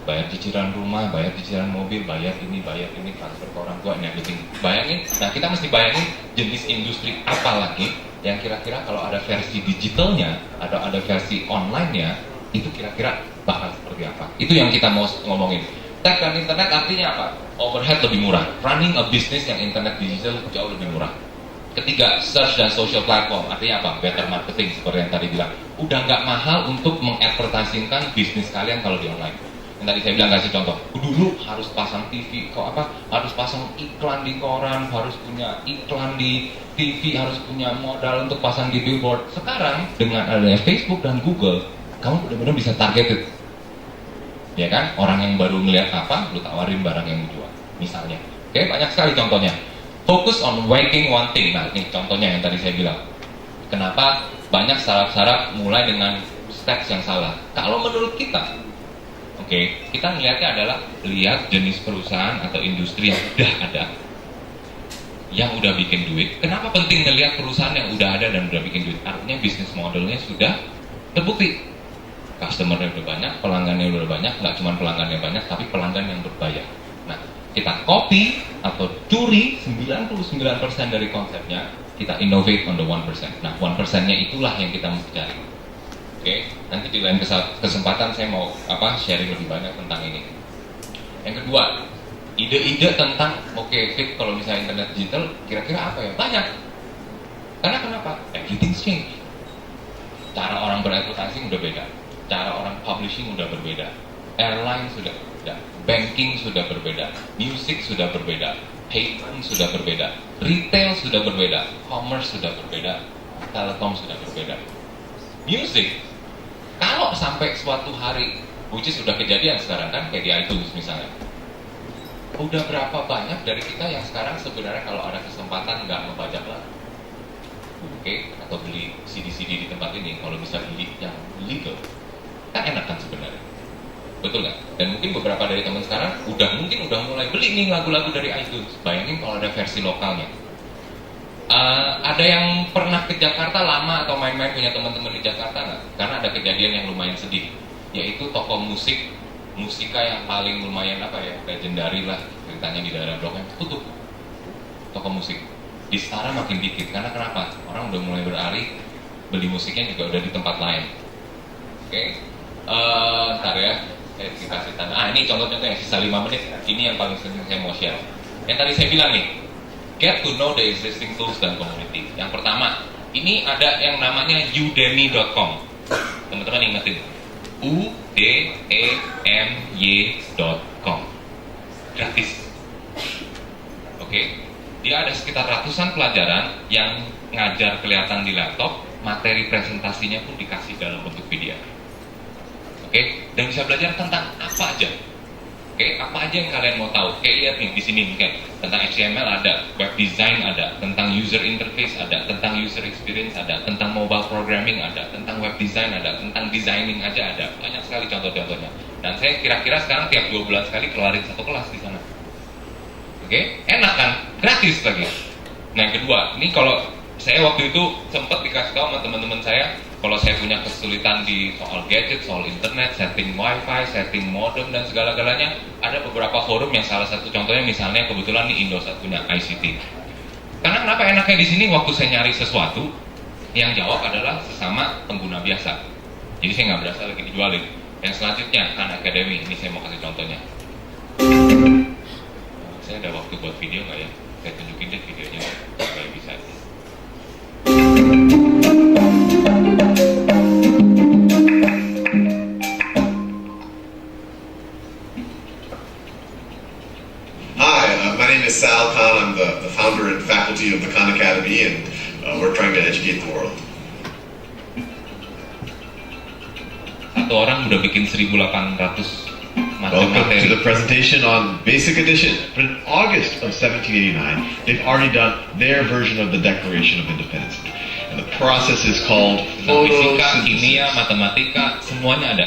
Bayar cicilan rumah, bayar cicilan mobil, bayar ini, transfer ke orang tua, ini everything. Bayangin, nah kita mesti bayangin jenis industri apa lagi yang kira-kira kalau ada versi digitalnya, atau ada versi online-nya, itu kira-kira bakal seperti apa. Itu yang kita mau ngomongin. Tech dan internet artinya apa? Overhead lebih murah. Running a business yang internet digital jauh lebih murah. Ketiga, search dan social platform. Artinya apa? Better marketing, seperti yang tadi bilang. Udah nggak mahal untuk mengadvertisingkan bisnis kalian kalau di online. Yang tadi saya bilang, kasih contoh. Dulu harus pasang TV, harus pasang iklan di koran, harus punya iklan di TV, harus punya modal untuk pasang di billboard. Sekarang dengan adanya Facebook dan Google, kamu benar-benar bisa targeted. Ya kan, orang yang baru ngeliat apa, lu tawarin barang yang dijual, misalnya. Oke, banyak sekali contohnya. Focus on ranking one thing. Nah, ini contohnya yang tadi saya bilang. Kenapa banyak startup mulai dengan steps yang salah? Kalau menurut kita, oke, kita ngeliatnya adalah lihat jenis perusahaan atau industri yang udah ada, yang udah bikin duit. Kenapa penting ngelihat perusahaan yang udah ada dan udah bikin duit? Artinya bisnis modelnya sudah terbukti. Customer-nya udah banyak, pelanggannya udah banyak, nggak cuma pelanggannya banyak, tapi pelanggan yang berbayar. Nah, kita copy atau curi 99% dari konsepnya, kita innovate on the 1%. Nah, 1%-nya itulah yang kita mesti cari. Oke, nanti di lain kesempatan saya mau sharing lebih banyak tentang ini. Yang kedua, ide-ide tentang Fit kalau misalnya internet digital kira-kira apa ya? Banyak. Karena kenapa? Everything's change. Cara orang beradvertising udah beda, cara orang publishing udah berbeda, airline sudah berbeda, banking sudah berbeda, music sudah berbeda, payment sudah berbeda, retail sudah berbeda, commerce sudah berbeda, telekom sudah berbeda. Music, kalau sampai suatu hari, which is sudah kejadian sekarang kan, kayak di iTunes misalnya, udah berapa banyak dari kita yang sekarang sebenarnya kalau ada kesempatan nggak membajak lagu, atau beli CD-CD di tempat ini, kalau bisa beli yang legal, kan enak kan sebenarnya, betul nggak? Dan mungkin beberapa dari teman sekarang udah mulai beli nih lagu-lagu dari iTunes. Bayangin kalau ada versi lokalnya. Ada yang pernah ke Jakarta lama atau main-main punya teman-teman di Jakarta nggak? Karena ada kejadian yang lumayan sedih, yaitu toko musika yang paling lumayan legendari lah ceritanya di daerah Blok M tutup. Toko musik di Setara makin dikit, karena kenapa? Orang udah mulai beralih, beli musiknya juga udah di tempat lain. Ntar ya, saya kasih tanda. Ini contoh-contohnya, sisa 5 menit. Ini yang paling sering saya mau share. Yang tadi saya bilang nih, get to know the existing tools dan community. Yang pertama, ini ada yang namanya udemy.com. Teman-teman ingetin, udemy.com, gratis. Dia ada sekitar ratusan pelajaran yang ngajar kelihatan di laptop, materi presentasinya pun dikasih dalam bentuk video. Dan bisa belajar tentang apa aja. Apa aja yang kalian mau tahu? Lihat nih di sini mungkin tentang HTML ada, web design ada, tentang user interface ada, tentang user experience ada, tentang mobile programming ada, tentang web design ada, tentang designing aja ada. Banyak sekali contoh-contohnya. Dan saya kira-kira sekarang tiap 2 bulan sekali keluarin 1 kelas di sana. Enak kan? Gratis lagi. Nah, yang kedua, ini kalau saya waktu itu sempat dikasih tahu sama teman-teman saya, kalau saya punya kesulitan di soal gadget, soal internet, setting wifi, setting modem dan segala-galanya, ada beberapa forum yang salah satu contohnya misalnya kebetulan nih Indosat punya ICT. Karena kenapa enaknya di sini, waktu saya nyari sesuatu, yang jawab adalah sesama pengguna biasa. Jadi saya nggak berasa lagi dijualin. Yang selanjutnya Khan Academy, ini saya mau kasih contohnya. Saya ada waktu buat video nggak ya? Saya tunjukin deh videonya supaya bisa. My name is Sal Khan. I'm the founder and faculty of the Khan Academy, and we're trying to educate the world. Satu orang udah bikin 1.800 Welcome to the presentation on Basic Edition. But in August of 1789, they've already done their version of the Declaration of Independence. And the process is called fisika, kimia, matematika, semuanya ada.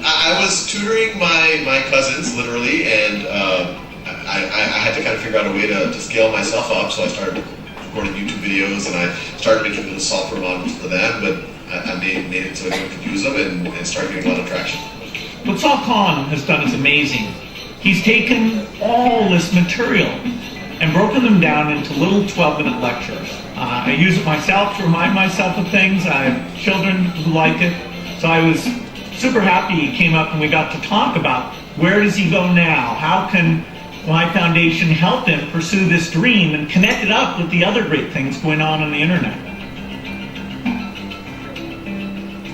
I was tutoring my cousins, literally, and I had to kind of figure out a way to scale myself up, so I started recording YouTube videos, and I started making little software modules for them, but I made it so anyone could use them and started getting a lot of traction. What Sal Khan has done is amazing. He's taken all this material and broken them down into little 12-minute lectures. I use it myself to remind myself of things. I have children who like it. So I was super happy he came up and we got to talk about where does he go now? How can my foundation help him pursue this dream and connect it up with the other great things going on the internet?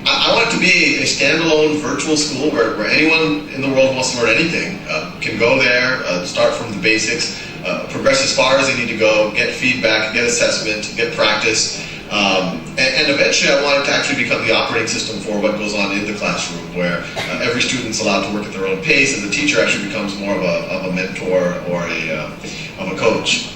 I want it to be a standalone virtual school where anyone in the world who wants to learn anything can go there, start from the basics, progress as far as they need to go, get feedback, get assessment, get practice, and eventually I want it to actually become the operating system for what goes on in the classroom, where every student's allowed to work at their own pace and the teacher actually becomes more of a mentor or of a coach.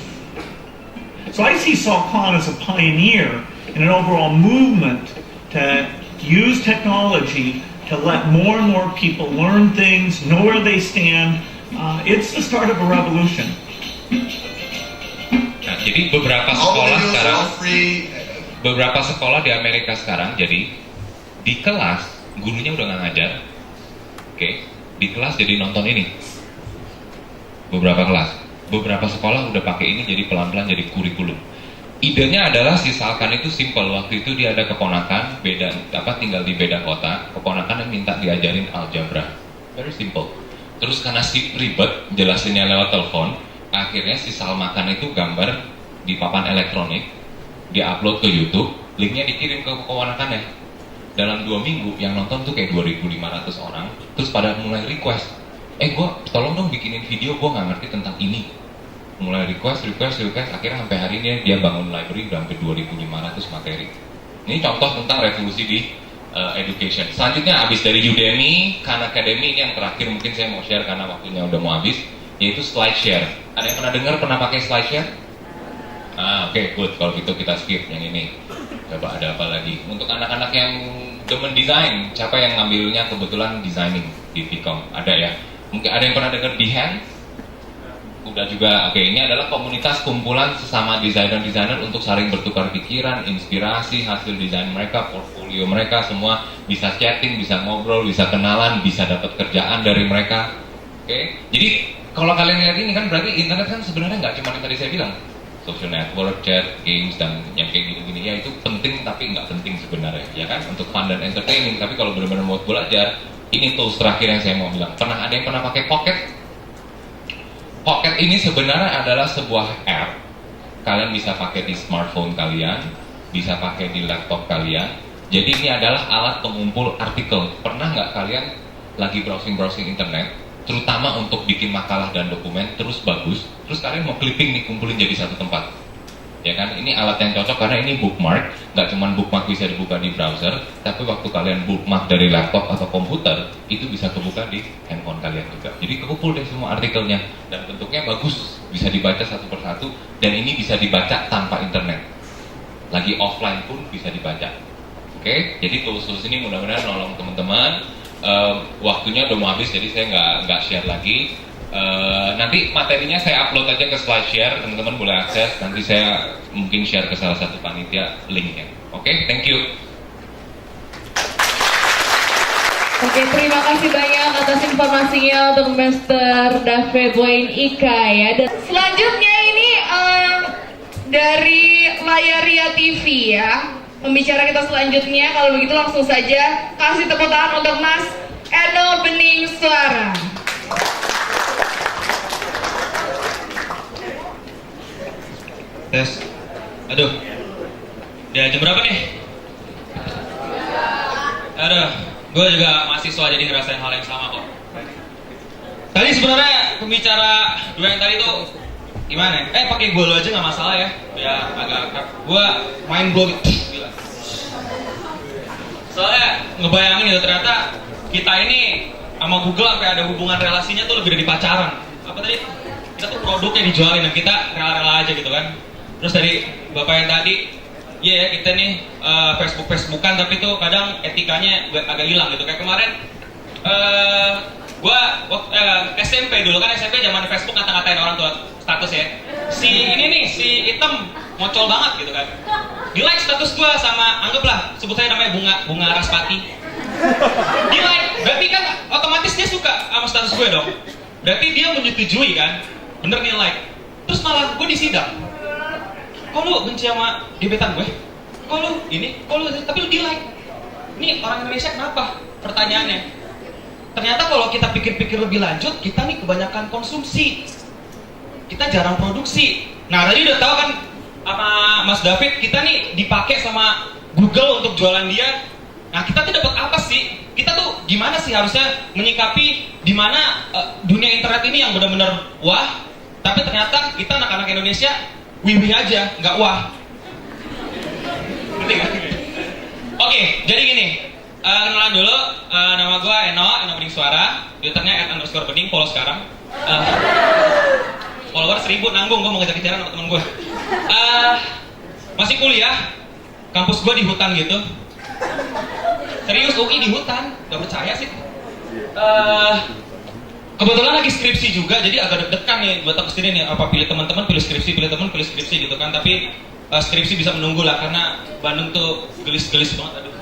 So I see Sal Khan as a pioneer in an overall movement to use technology to let more and more people learn things, know where they stand. It's the start of a revolution. Nah, jadi beberapa sekolah di Amerika sekarang, jadi di kelas gurunya udah nggak ngajar, di kelas jadi nonton ini. Beberapa sekolah udah pakai ini jadi pelan-pelan jadi kurikulum. idenya adalah si Salkan itu simple. Waktu itu dia ada keponakan tinggal di beda kota. Keponakan yang minta diajarin algebra. Very simple. Terus karena si ribet jelasinnya lewat telepon, akhirnya si Salmakan itu gambar di papan elektronik, dia upload ke YouTube, linknya dikirim ke keponakannya. Dalam 2 minggu yang nonton tuh kayak 2.500 orang. Terus pada mulai request, gue tolong dong bikinin video, gue nggak ngerti tentang ini. Mulai request, akhirnya sampai hari ini dia bangun library udah hampir 2.500 materi. Ini contoh tentang revolusi di education. Selanjutnya habis dari Udemy, Khan Academy, ini yang terakhir mungkin saya mau share karena waktunya udah mau habis, yaitu SlideShare. Ada yang pernah dengar pernah pakai SlideShare? Oke, good. Kalau gitu kita skip yang ini. Coba ada apa lagi? Untuk anak-anak yang demen desain, siapa yang ngambilnya kebetulan designing di Vcom? Ada ya? Mungkin ada yang pernah dengar Behance? Udah juga. Oke, ini adalah komunitas kumpulan sesama desainer-desainer untuk saling bertukar pikiran, inspirasi, hasil desain mereka, portfolio mereka, semua bisa chatting, bisa ngobrol, bisa kenalan, bisa dapat kerjaan dari mereka. Oke, jadi kalau kalian lihat ini kan berarti internet kan sebenarnya nggak cuma yang tadi saya bilang, social network, chat, games, dan yang kayak gini-gini ya itu penting tapi nggak penting sebenarnya, ya kan, untuk fun dan entertaining. Tapi kalau benar-benar mau belajar, ini tools terakhir yang saya mau bilang. Ada yang pernah pakai Pocket? Pocket ini sebenarnya adalah sebuah app. Kalian bisa pakai di smartphone kalian, bisa pakai di laptop kalian. Jadi ini adalah alat pengumpul artikel. Pernah nggak kalian lagi browsing internet, terutama untuk bikin makalah dan dokumen, terus bagus, terus kalian mau clipping nih, kumpulin jadi satu tempat, ya kan? Ini alat yang cocok karena ini bookmark. Nggak cuma bookmark bisa dibuka di browser, tapi waktu kalian bookmark dari laptop atau komputer, itu bisa kebuka di handphone kalian juga. Jadi kekumpul deh semua artikelnya, dan bentuknya bagus, bisa dibaca satu persatu, dan ini bisa dibaca tanpa internet. Lagi offline pun bisa dibaca. Oke, jadi tools-tools ini mudah-mudahan nolong teman-teman. Waktunya udah mau habis, jadi saya nggak share lagi. Nanti materinya saya upload aja ke SlideShare, teman-teman boleh akses. Nanti saya mungkin share ke salah satu panitia linknya. Oke, thank you. Oke, terima kasih banyak atas informasinya untuk Mr. David Wayne Ika ya. Dan selanjutnya ini dari Layaria TV ya. Pembicara kita selanjutnya, kalau begitu langsung saja kasih tepuk tangan untuk Mas Eno Bening Suara. Tes. Aduh. Udah jam berapa nih? Aduh, gue juga mahasiswa jadi ngerasain hal yang sama kok. Tadi sebenarnya pembicara dua yang tadi tuh gimana? Pakai gue aja nggak masalah ya. Ya agak gue main blow gitu. Gila. Soalnya ngebayangin gitu, ternyata kita ini sama Google sampai ada hubungan relasinya tuh lebih dari pacaran. Apa tadi? Kita tuh produknya dijualin dan kita rela-rela aja gitu kan. Terus dari bapak yang tadi, ya kita nih Facebookan tapi tuh kadang etikanya agak hilang gitu. Kayak kemarin gua SMP dulu kan, SMP zaman Facebook ngata-ngatain orang tua status ya. Si ini nih, si Item ngocol banget gitu kan. Di like status gua sama, anggaplah sebut saya namanya Bunga Raspati. Di like, berarti kan otomatis dia suka sama status gue dong. Berarti dia menyetujui kan, bener nih like. Terus malah gue disidang. Kok lu benci sama gebetan gue? Kok lu ini? Kok lu tapi lu di like? Nih orang Indonesia kenapa? Pertanyaannya. Ternyata kalau kita pikir-pikir lebih lanjut, kita nih kebanyakan konsumsi. Kita jarang produksi. Nah tadi udah tahu kan sama Mas David, kita nih dipakai sama Google untuk jualan dia. Nah kita tuh dapat apa sih? Kita tuh gimana sih harusnya menyikapi dimana dunia internet ini yang benar-benar wah, tapi ternyata kita anak-anak Indonesia wih-wih aja, nggak wah. Ngerti nggak? Oke, jadi gini, kenalan dulu, nama gue Eno Bening Suara, twitternya @_bening, follow sekarang. Follower 1000 nanggung, gue mau ngejar-kejaran sama temen gue. Masih kuliah, kampus gue di hutan gitu. Serius, UI di hutan, gak percaya sih. Kebetulan lagi skripsi juga, jadi agak deg-degan nih buat aku sendiri nih. Apa pilih teman-teman, pilih skripsi, pilih teman, pilih skripsi gitu kan. Tapi skripsi bisa menunggu lah, karena Bandung tuh gelis-gelis banget. Aduh.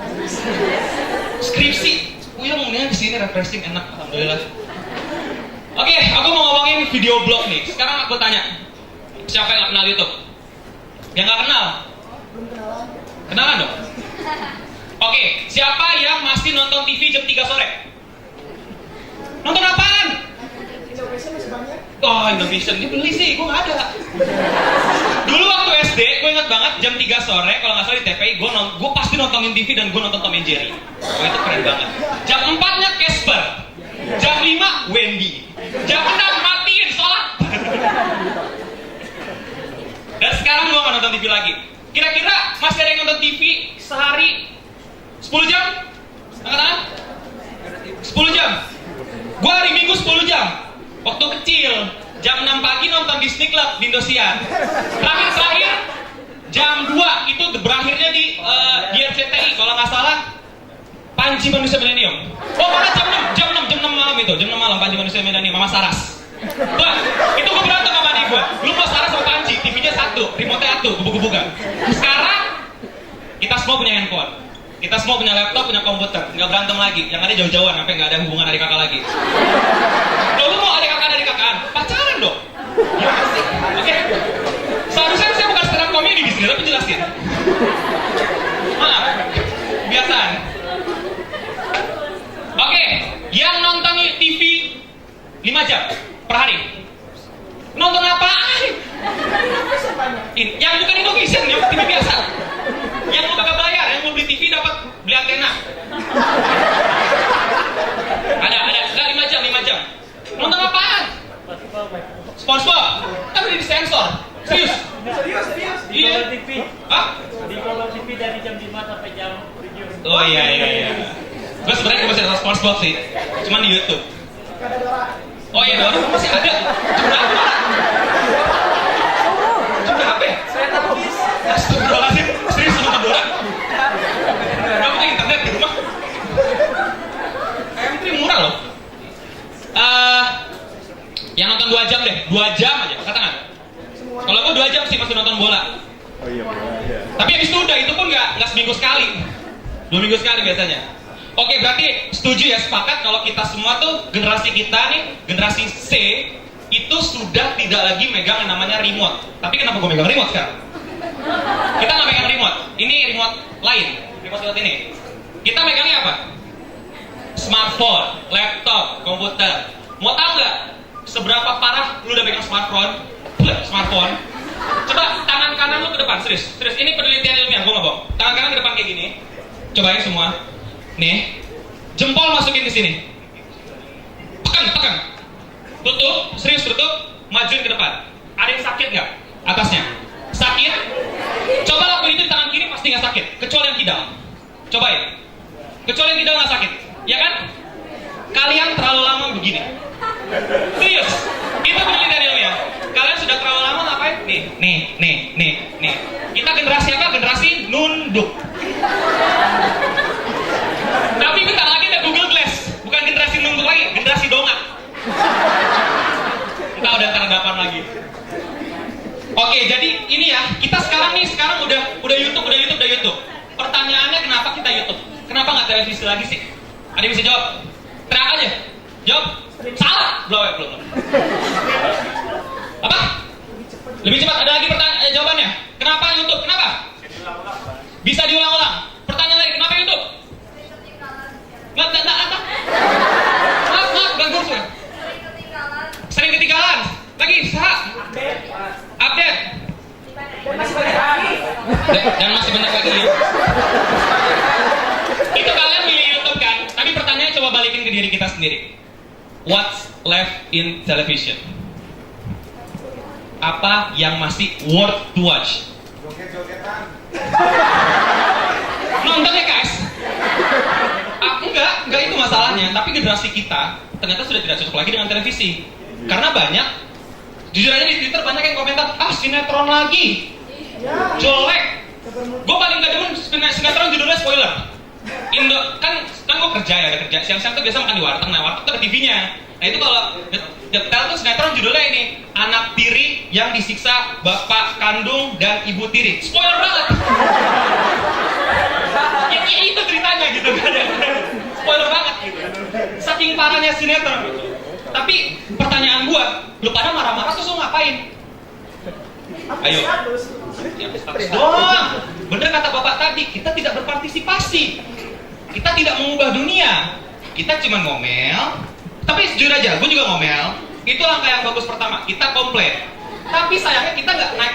Skripsi, uyang mendingan kesini refreshing, enak, alhamdulillah. Oke, aku mau ngomongin video blog nih. Sekarang aku tanya, siapa yang gak kenal YouTube? Yang nggak kenal? Kenalan dong? Oke, siapa yang masih nonton TV jam 3 sore? Nonton apaan? Oh, Indovision, ini beli sih, gue nggak ada. Dulu waktu SD, gue ingat banget jam 3 sore, kalau nggak salah di TPI, gue pasti nontonin TV dan gue nonton Tom and Jerry. Oh, itu keren banget. Jam 4-nya Casper, jam 5 Wendy, jam 6 matiin sholat. Dan sekarang gue nggak nonton TV lagi. Kira-kira masih ada yang nonton TV sehari 10 jam? Angkat tangan? 10 jam? Gue hari Minggu 10 jam. Waktu kecil, jam 6 pagi nonton Disney Club di Indosiar. Terakhir jam 2 itu berakhirnya di RCTI kalau nggak salah Panji Manusia Milenium. Oh malah jam 6 malam itu, jam 6 malam Panji Manusia Milenium, Mama Saras. Wah, itu gue berantem sama adik gue. Lu mau Saras sama Panji, TV-nya satu, remote-nya satu, gebuk-gebukan. Sekarang kita semua punya handphone. Kita semua punya laptop, punya komputer, nggak berantem lagi. Yang ada jauh-jauhan, sampai nggak ada hubungan adik kakak lagi. Loh, lu mau adik kakaan? Pacaran dong. Ya sih. Oke. Seharusnya saya bukan stand up comedy di sini, tapi jelasin. Maaf. Kebiasaan. Oke, yang nonton TV 5 jam per hari. Nonton apaan? Yang bukan Indovision, yang TV biasa. Yang mau gak bayar, yang mau beli TV dapat beli antena. Ada, enggak 5 jam. Nonton apaan? SpongeBob. Kan udah disensor. Serius? Iya. TV. Hah? Di kolom TV dari jam 5 sampai jam 7. Oh iya. Gue sebenarnya masih nonton SpongeBob sih, cuman di YouTube. Oh iya, Dora masih ada. Jam berapa ya? Saya habis. Astagfirullahaladzim, serius nonton Dora? Gak punya internet di rumah? MP3 murah loh. Yang nonton 2 jam deh, 2 jam aja, angkat tangan. Kalau gue 2 jam sih masih nonton bola. Oh iya. Tapi habis itu udah, itu pun nggak seminggu sekali, 2 minggu sekali biasanya. Oke, berarti setuju ya, sepakat kalau kita semua tuh generasi kita nih, generasi C itu sudah tidak lagi megang yang namanya remote. Tapi kenapa gue megang remote sekarang? Kita nggak megang remote, ini remote lain, remote ini. Kita megangnya apa? Smartphone, laptop, komputer. Mau tahu nggak seberapa parah lu udah megang smartphone? Coba tangan kanan lu ke depan, serius. Ini penelitian ilmiah, gue nggak bohong. Tangan kanan ke depan kayak gini. Cobain semua. Nih, jempol masukin ke sini. Tekan. Tutup, serius tutup, majuin ke depan. Ada yang sakit nggak? Atasnya. Sakit? Coba lakuin itu di tangan kiri, pasti nggak sakit. Kecuali yang kidal. Cobain. Kecuali yang kidal nggak sakit. Ya kan? Kalian terlalu lama begini. Serius. Itu penelitian ilmiah. Kalian sudah terlalu lama ngapain? Nih. Kita generasi apa? Generasi nunduk. Tapi bentar lagi ada Google Glass. Bukan generasi nunduk lagi, generasi dongak. Kita udah terhadapan lagi. Oke, jadi ini ya, kita sekarang udah YouTube. Pertanyaannya kenapa kita YouTube? Kenapa nggak televisi lagi sih? Ada yang bisa jawab? Teriak aja. Jawab. Salah. Belum. Apa? Lebih cepat. Ada lagi jawabannya. Kenapa YouTube? Kenapa? Bisa diulang-ulang. Pertanyaan lagi, kenapa YouTube? Maaf, ganggu saya. Sering ketinggalan. Lagi, update. Dan masih banyak lagi ya. Itu kalian milih YouTube kan? Tapi pertanyaannya coba balikin ke diri kita sendiri. What's left in television? Apa yang masih worth to watch? Nonton ya guys. Enggak itu masalahnya. Tapi generasi kita ternyata sudah tidak cocok lagi dengan televisi. Karena banyak, jujur aja di Twitter banyak yang komentar, sinetron lagi, jelek. Gue paling gak demen sinetron judulnya spoiler. Kan gue kerja. Siang-siang tuh biasa makan di warteg. Nah warteg tuh ada TV-nya. Nah itu kalau detail tuh sinetron judulnya ini, anak tiri yang disiksa bapak kandung dan ibu tiri. Spoiler banget. Ya itu ceritanya gitu kan. Spoiler banget gitu. Saking parahnya sinetron gitu. Tapi pertanyaan gua, lu pada marah-marah terus lu ngapain? Ayo. Ya, status doang. Bener kata Bapak tadi, kita tidak berpartisipasi. Kita tidak mengubah dunia. Kita cuma ngomel. Tapi jujur aja, gue juga ngomel. Itu langkah yang bagus pertama. Kita komplain. Tapi sayangnya kita nggak naik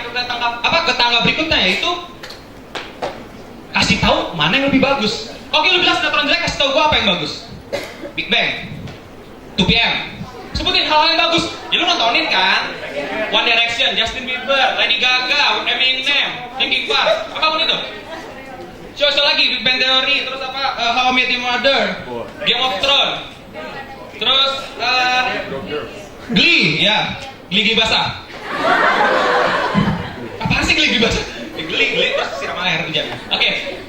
ke tangga berikutnya, yaitu kasih tahu mana yang lebih bagus. Oke, lu bilang sinetron jelek, kasih tahu gue apa yang bagus. Big Bang, 2PM. Sebutin hal yang bagus. Ya lu nontonin kan? One Direction, Justin Bieber, Lady Gaga, Eminem, Linkin Park, apapun itu. Show lagi, Big Bang Theory, terus apa? How I Met Your Mother, Game of Thrones, terus Glee, ya, Glee basah. Apaan sih Glee basah? Glee terus siram air hujan. Oke.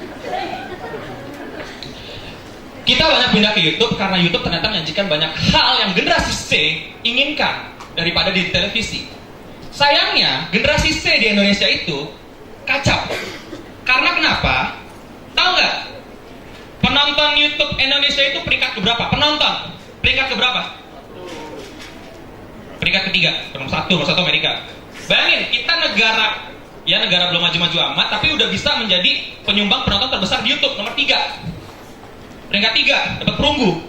Kita banyak pindah ke YouTube karena YouTube ternyata menyajikan banyak hal yang generasi C inginkan daripada di televisi. Sayangnya, generasi C di Indonesia itu kacau. Karena kenapa? Tahu nggak? Penonton YouTube Indonesia itu peringkat keberapa? Penonton peringkat keberapa? Peringkat ketiga, nomor satu Amerika. Bayangin, kita negara belum maju-maju amat, tapi udah bisa menjadi penyumbang penonton terbesar di YouTube, nomor 3. Peringkat 3, dapat perunggu.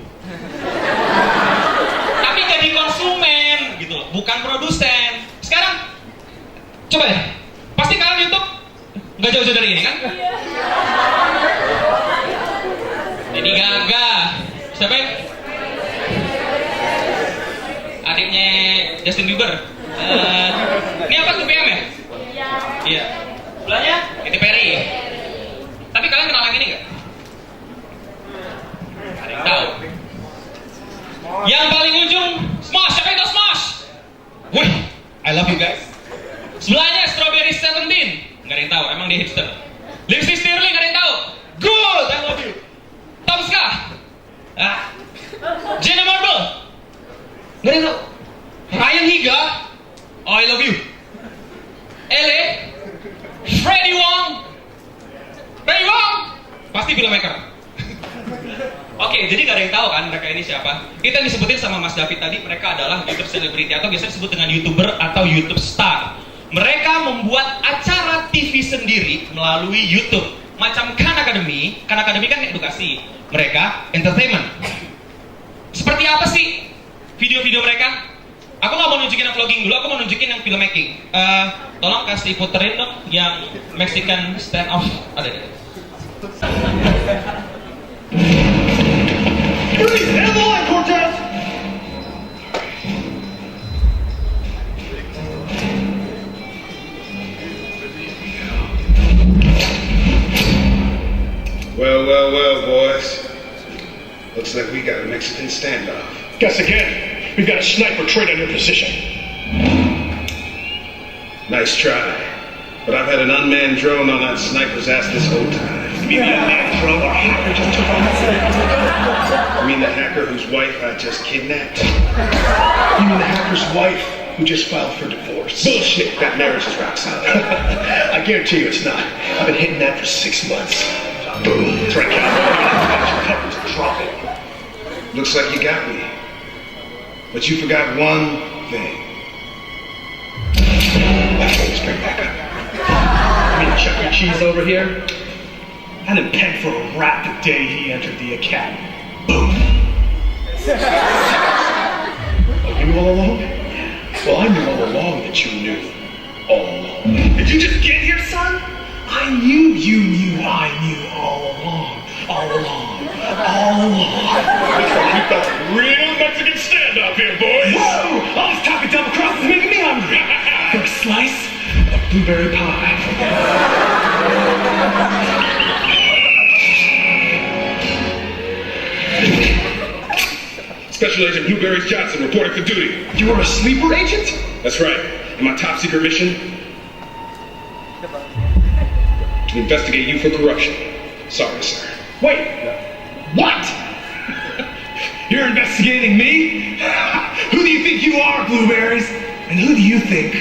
Tapi jadi konsumen gitu loh, bukan produsen. Sekarang coba ya, pasti kalian YouTube nggak jauh-jauh dari ini kan? Lady Gaga, siapa ya? Adiknya Justin Bieber. Ini apa 2PM ya? Iya. Sebelahnya Katy Perry. Tapi kalian kenal yang ini nggak? Ada yang tahu? Yang paling ujung Smash, siapa itu Smash? Wih, I love you guys. Sebelahnya Strawberry 17, nggak ada yang tahu, emang dia hipster. Lipstick Sterling, nggak ada yang tahu. Good, I love you. Tom Ska, Jenna Marble, nggak ada yang tahu. Ryan Higa, oh I love you. Ele, Freddie Wong, pasti filmmaker. Oke, jadi gak ada yang tahu kan mereka ini siapa. Kita disebutin sama Mas David tadi, mereka adalah YouTube celebrity atau biasanya disebut dengan YouTuber atau YouTube star. Mereka membuat acara TV sendiri melalui YouTube. Macam Khan Academy kan edukasi, mereka entertainment. Seperti apa sih video-video mereka? Aku gak mau nunjukin yang vlogging dulu, aku mau nunjukin yang filmmaking. Tolong kasih puterin dong yang Mexican stand off. Ada deh. Well, boys. Looks like we got a Mexican standoff. Guess again. We've got a sniper trained on your position. Nice try. But I've had an unmanned drone on that sniper's ass this whole time. You mean the unmanned drone our hacker just took on? You mean the hacker whose wife I just kidnapped? You mean the hacker's wife who just filed for divorce? Bullshit! That marriage is rock solid. I guarantee you it's not. I've been hitting that for 6 months. Boom. That's right, cowboy. Drop it. Looks like you got me. But you forgot one thing. That's what we bring back up. You mean Chuck E. Cheese over here? I didn't peg for a rat the day he entered the academy. Boom. Oh, you knew all along? Well, I knew all along that you knew all along. Did you just get here, son? I knew you knew I knew all along. All along. All along. We've got a real Mexican standoff here, boys. Whoa! All this talking double cross is making me hungry. For a slice of blueberry pie. Special Agent Blueberries Johnson reporting for duty. You were a sleeper agent? That's right. And my top secret mission? To investigate you for corruption. Sorry, sir. Wait. What? You're investigating me? Who do you think you are, Blueberries? And who do you think?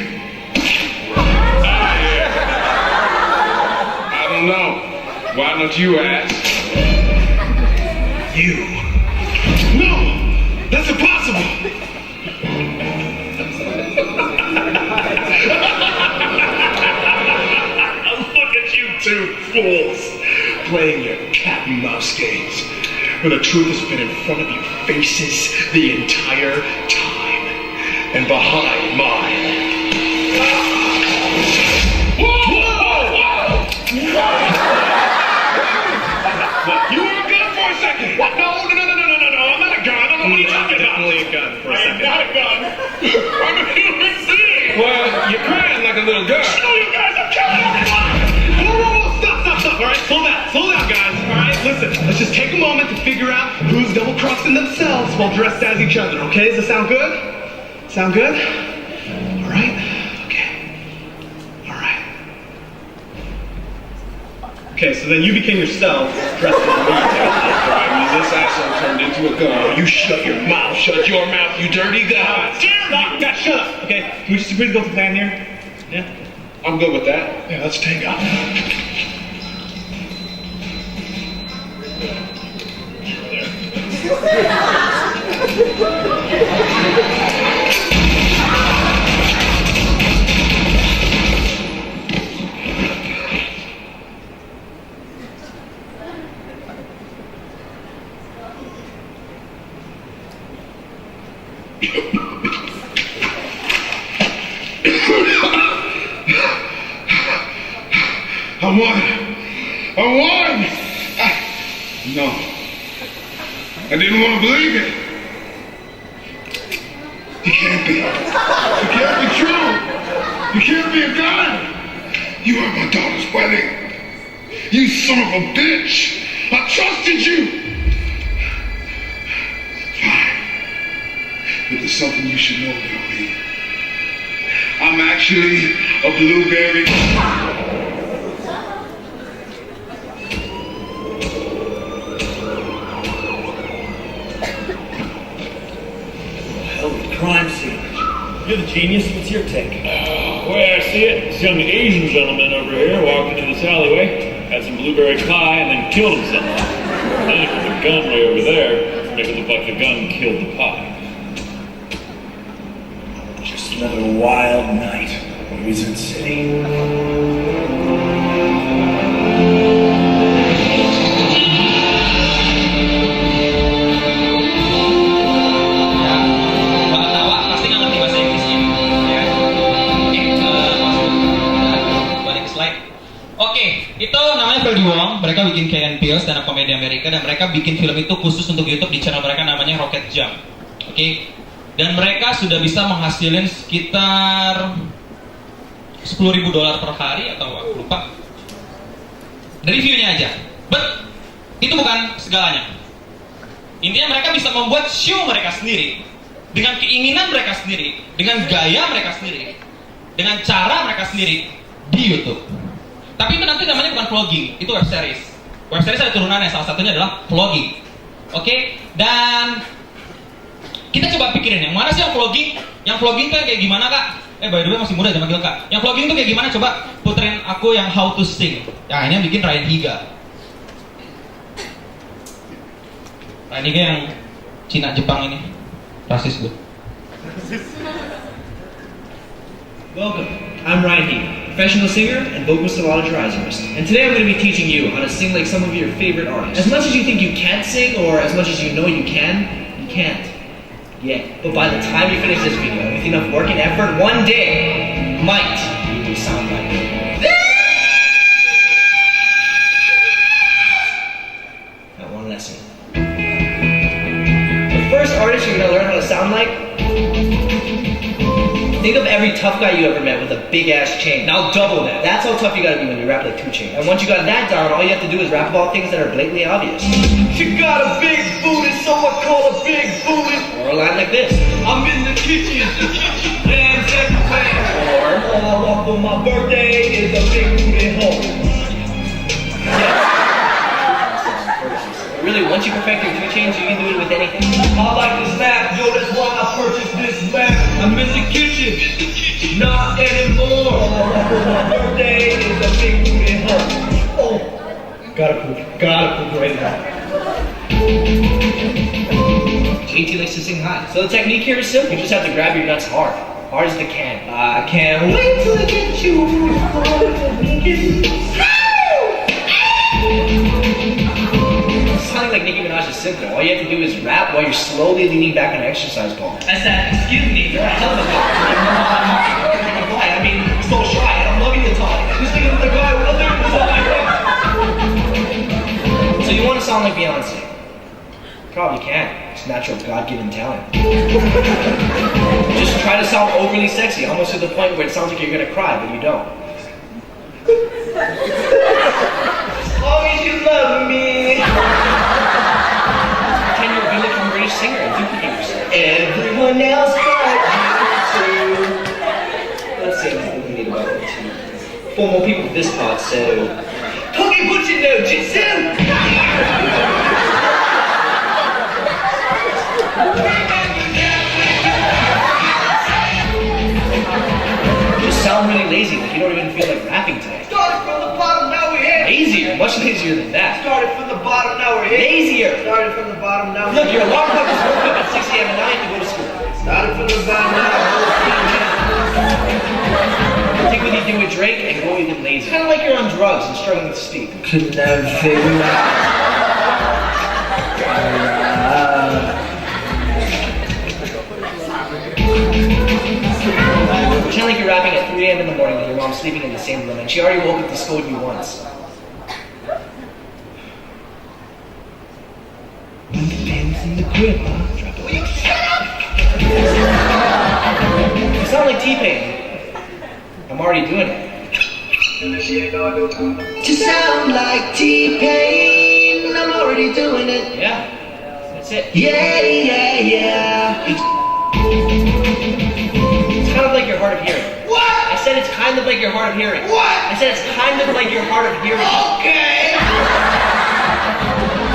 I don't know. Why don't you ask? You. No! That's impossible! fools, playing your cat and mouse games, where the truth has been in front of your faces the entire time, and behind mine. What? You were a gun for a second? What? No, I'm not a gun. I don't know what you're talking about. Definitely a gun for a second. I'm not a gun. I'm a human being. Well, you're crying like a little girl. Show you guys, I'm killing everyone. Whoa, stop. All right, slow down, guys. All right, listen. Let's just take a moment to figure out who's double-crossing themselves while dressed as each other. Okay? Does that sound good? Sound good? All right. Okay, so then you became yourself, dressed as a military. Right, this asshole turned into a gun. You shut your mouth, you dirty guy. Stop, guys, shut up. Okay, can we just please go to the plan here? Yeah? I'm good with that. Yeah, let's take off. I won! No. I didn't want to believe it. It can't be. It can't be true. You can't be a guy. You were at my daughter's wedding. You son of a bitch. I trusted you. Fine. But there's something you should know about me. I'm actually a blueberry. Crime scene. You're the genius. What's your take? The way I see it, this young Asian gentleman over here walked into this alleyway, had some blueberry pie, and then killed himself. Then he put the gun way over there to make it look like the gun killed the pie. Just another wild night in Wizard City. Itu namanya Freddie Wong, mereka bikin Key and Peele, stand up komedi Amerika, dan mereka bikin film itu khusus untuk YouTube di channel mereka namanya Rocket Jump. Oke. Dan mereka sudah bisa menghasilin sekitar $10.000 per hari atau aku lupa. Dari view-nya aja. But itu bukan segalanya. Intinya mereka bisa membuat show mereka sendiri dengan keinginan mereka sendiri, dengan gaya mereka sendiri, dengan cara mereka sendiri di YouTube. Tapi itu nanti namanya bukan vlogging, itu web series. Web series ada turunannya, salah satunya adalah vlogging. Oke? Dan kita coba pikirin, yang mana sih yang vlogging? Yang vlogging tuh kayak gimana, Kak? By the way masih muda, jangan panggil Kak. Yang vlogging tuh kayak gimana? Coba puterin aku yang how to sing. Yang ini bikin Ryan Higa. Ryan Higa yang Cina Jepang ini. Rasis gue. Welcome, I'm Ryan Heath, professional singer and vocalist of a lot of Dryzers. And today I'm going to be teaching you how to sing like some of your favorite artists. As much as you think you can't sing, or as much as you know you can't yet. But by the time you finish this video, with enough work and effort, one day, you might sound like that one lesson. The first artist you're going to learn how to sound like, think of every tough guy you ever met with a big ass chain. Now double that. That's how tough you gotta be when you rap like 2 Chainz. And once you got that down, all you have to do is rap about things that are blatantly obvious. She got a big booty, someone call a big booty. Or a line like this. I'm in the kitchen, dance everywhere. Or all I want for my birthday is a big booty home. Yeah. Really, once you perfect your 2 Chainz, you can do it with anything. I like this map, yo, that's why I purchased this map. I'm in the kitchen, not anymore. My birthday is a big booty home. Oh, gotta poop right now. JT likes to sing high. So the technique here is simple. You just have to grab your nuts hard. Hard as the can. I can't wait till I get you. simple. All you have to do is rap while you're slowly leaning back on an exercise ball. I said, excuse me. Tell them I mean, I'm so shy and I'm loving the talk. Just think of the guy with the So you want to sound like Beyonce? Probably can't. It's natural God-given talent. Just try to sound overly sexy, almost to the point where it sounds like you're gonna cry, but you don't. As long as you love me. Pretend you're a good-looking British singer and duplicate yourself. Everyone else but you. Let's see what we need about it. 4 more people for this part, so... Poke Butcher no Jitsu! Just sound really lazy, like you don't even feel like rapping today. Started from the bottom, now we're here. Lazier, much lazier than that. Started from the bottom, now we're here. Lazier. Started from the bottom, now Look, your alarm clock is woke up at 6 a.m. and now you have to go to school. Started from the bottom, now Take what you do with Drake and go even lazy. Kind of like you're on drugs and struggling to speak. Could never figure Pretend like you're rapping at 3 a.m. in the morning with your mom sleeping in the same room and she already woke up to scold you once. You sound like T-Pain. I'm already doing it. To sound like T-Pain, I'm already doing it. Yeah, that's it. Yeah. It's kind of like your hard of hearing. What? I said it's kind of like your hard of hearing. What? I said it's kind of like your hard of hearing. Okay.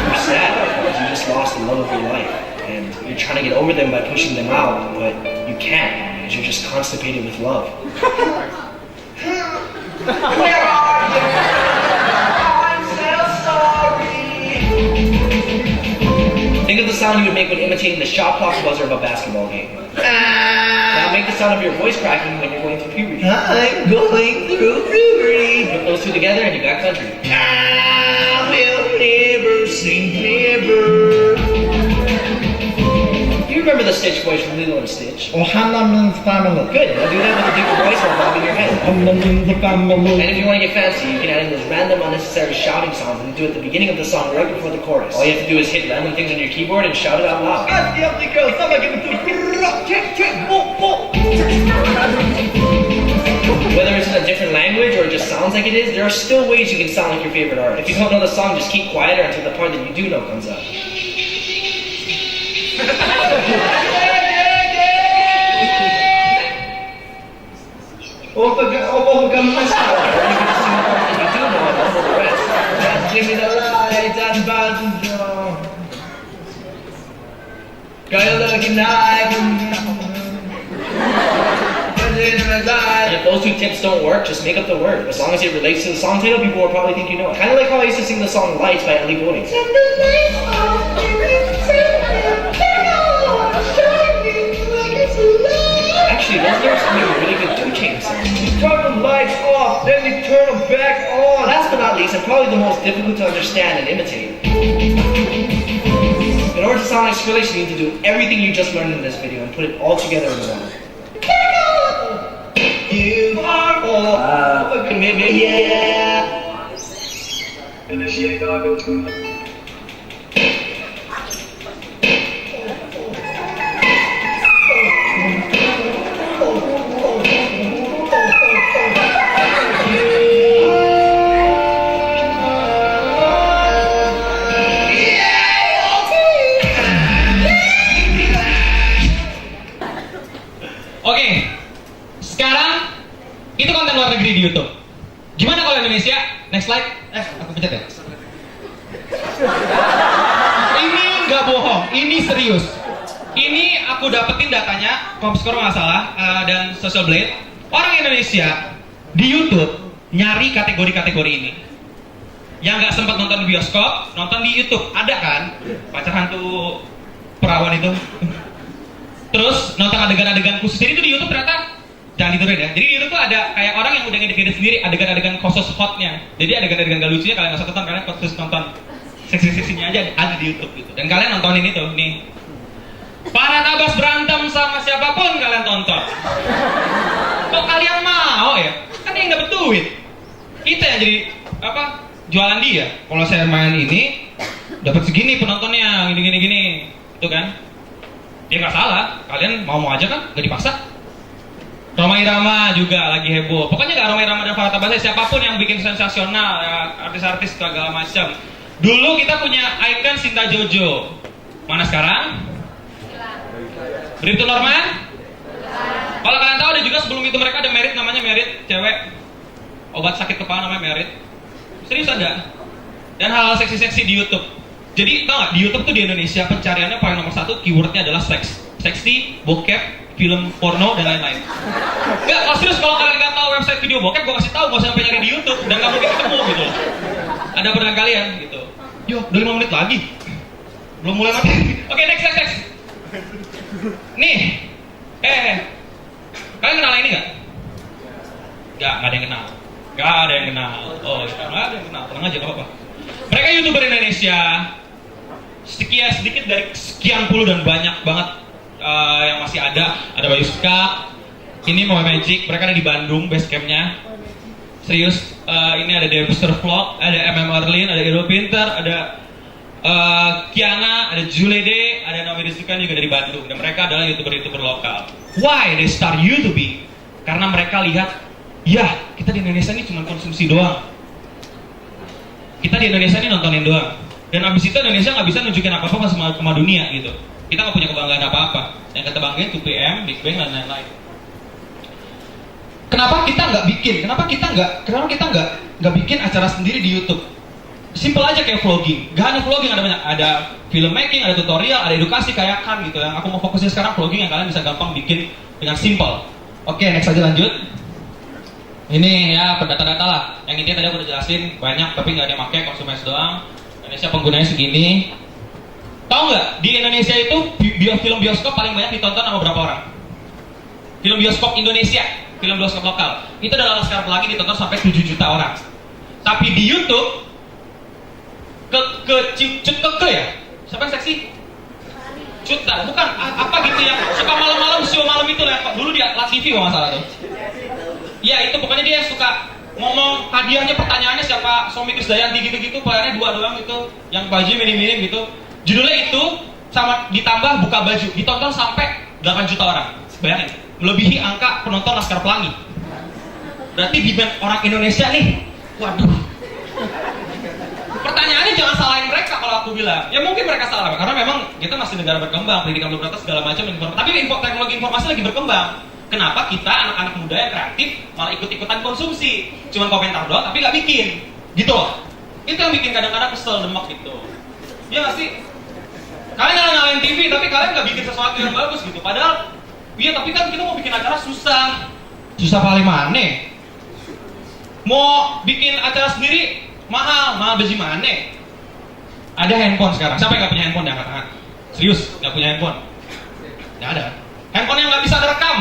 You're sad because you just lost the love of your life. And you're trying to get over them by pushing them out, but you can't because you're just constipated with love. Where are you? I'm so sorry. Think of the sound you would make when imitating the shot clock buzzer of a basketball game. Now make the sound of your voice cracking when you're going through puberty. I'm going through puberty. Put those two together and you got country. I will never sing never. You remember the Stitch voice from Lilo and Stitch? Oh, Hannaman's family. Good, now do that with a deeper voice while bobbing your head. Hannaman's family. And if you want to get fancy, you can add in those random unnecessary shouting sounds and do it at the beginning of the song right before the chorus. All you have to do is hit random things on your keyboard and shout it out loud. That's the only girl. Somebody give it to me. Whether it's in a different language or it just sounds like it is, there are still ways you can sound like your favorite artist. If you don't know the song, just keep quieter until the part that you do know comes up. Overcome my sorrow. Or you can just sing the part that you do know and mumble the rest. Just give me the light and bounce and draw. Got a lucky knife And if those two tips don't work, just make up the word. As long as it relates to the song title, people will probably think you know it. Kind of like how I used to sing the song Lights by Ellie Goulding. Actually, those lyrics make a really good 2 Chainz song. Turn the lights off, then you turn them back on. Last but not least, and probably the most difficult to understand and imitate. In order to sound like Skrillex, you need to do everything you just learned in this video and put it all together in one. You are all a commitment, yeah. Initiate auto tune. Oke, sekarang itu konten luar negeri di YouTube. Gimana kalau Indonesia? Next slide. Aku pencet ya. Ini nggak bohong, ini serius. Ini aku dapetin datanya, Comscore nggak salah, dan Social Blade. Orang Indonesia di YouTube nyari kategori-kategori ini. Yang nggak sempat nonton di bioskop, nonton di YouTube. Ada kan? Pacar hantu perawan itu. Terus nonton adegan-adegan khusus. Jadi itu di YouTube ternyata jangan diturunin ya. Jadi di YouTube tuh ada kayak orang yang udah ngedit sendiri adegan-adegan khusus hotnya. Jadi adegan-adegan gak lucunya kalian nggak usah tonton, kalian khusus nonton seksi-seksinya aja ada di YouTube gitu. Dan kalian nontonin itu nih. Farhad Abbas berantem sama siapapun kalian tonton. Kok kalian mau ya? Kan dia yang dapet duit. Kita yang jadi apa? Jualan dia. Kalau saya main ini dapat segini penontonnya, gini. Itu kan? Ya nggak salah. Kalian mau aja kan? Nggak dipaksa. Rhoma Irama juga lagi heboh. Pokoknya gak Rhoma Irama dan Farhad Abbas, siapapun yang bikin sensasional, ya, artis-artis segala macam. Dulu kita punya ikon Sinta Jojo. Mana sekarang? Bribtu Norman? Kalau kalian tahu ada juga sebelum itu mereka ada Merit, namanya Merit, cewek. Obat sakit kepala namanya Merit. Serius ada. Dan hal-hal seksi-seksi di YouTube. Jadi tau gak, di YouTube tuh di Indonesia pencariannya paling nomor 1 keywordnya adalah seks. Seksi, bokep, film porno dan lain-lain. Enggak, kalau serius kalau kalian nggak tahu website video bokep, gue kasih tahu, gak usah sampai nyari di YouTube dan nggak mungkin ketemu gitu. Ada apa dengan kalian gitu? Yo, udah 5 menit lagi, belum mulai mati. Oke, next. Nih, kalian kenal ini nggak? Nggak ada yang kenal. Oh, nggak ada yang kenal. Tenang aja, nggak apa-apa. Mereka YouTuber Indonesia, sedikit dari sekian puluh dan banyak banget. Yang masih ada Bayu Skak, ini Moe Magic, mereka ada di Bandung base campnya. Serius, ini ada Debster Vlog, ada MM Erlin, ada Edo Pinter, ada Kiana, ada Julede, ada Naomi Rizkan juga dari Bandung. Dan mereka adalah YouTuber lokal. Why they start YouTubing? Karena mereka lihat, ya kita di Indonesia ini cuma konsumsi doang. Kita di Indonesia ini nontonin doang. Dan abis itu Indonesia nggak bisa nunjukin apa-apa sama dunia gitu. Kita nggak punya kebanggaan apa-apa. Yang kita banggain 2PM, Big Bang dan lain-lain. Kenapa kita nggak bikin acara sendiri di YouTube? Simple aja kayak vlogging. Gak hanya vlogging, ada banyak. Ada filmmaking, ada tutorial, ada edukasi kayak kan gitu. Yang aku mau fokusin sekarang vlogging yang kalian bisa gampang bikin dengan simple. Oke, next aja lanjut. Ini ya data-data lah. Yang intinya tadi aku udah jelasin banyak, tapi nggak ada yang pakai, konsumen doang. Indonesia penggunanya segini. Tahu nggak, di Indonesia itu film bioskop paling banyak ditonton sama berapa orang? Film bioskop Indonesia, film bioskop lokal. Itu adalah Laskar Pelangi ditonton sampai 7 juta orang. Tapi di YouTube, ya? Siapa yang seksi? Cuta, bukan, apa gitu yang suka malam-malam, show malam itu lah. Dulu di Lat TV kalau nggak salah tuh. Ya itu pokoknya dia suka ngomong hadiahnya, pertanyaannya siapa Somi Krisdayanti gitu-gitu, pelayannya 2 doang gitu. Yang baju minim-minim gitu. Judulnya itu sama ditambah buka baju, ditonton sampai 8 juta orang. Bayangin, melebihi angka penonton Laskar Pelangi. Berarti demand orang Indonesia nih, waduh. Pertanyaannya jangan salahin mereka kalau aku bilang. Ya mungkin mereka salah, karena memang kita masih negara berkembang, pendidikan belum rata segala macam. Tapi teknologi informasi lagi berkembang. Kenapa kita anak-anak muda yang kreatif malah ikut-ikutan konsumsi? Cuman komentar doang tapi nggak bikin, gitu loh. Itu yang bikin kadang-kadang kesel, demek gitu. Ya nggak sih? Kalian nyalain TV tapi kalian nggak bikin sesuatu yang bagus gitu. Padahal, iya tapi kan kita mau bikin acara susah. Susah paling mana? Mau bikin acara sendiri mahal besi mana? Ada handphone sekarang. Siapa yang nggak punya handphone? Angkat tangan. Serius, nggak punya handphone? Nggak ada. Handphone yang nggak bisa direkam.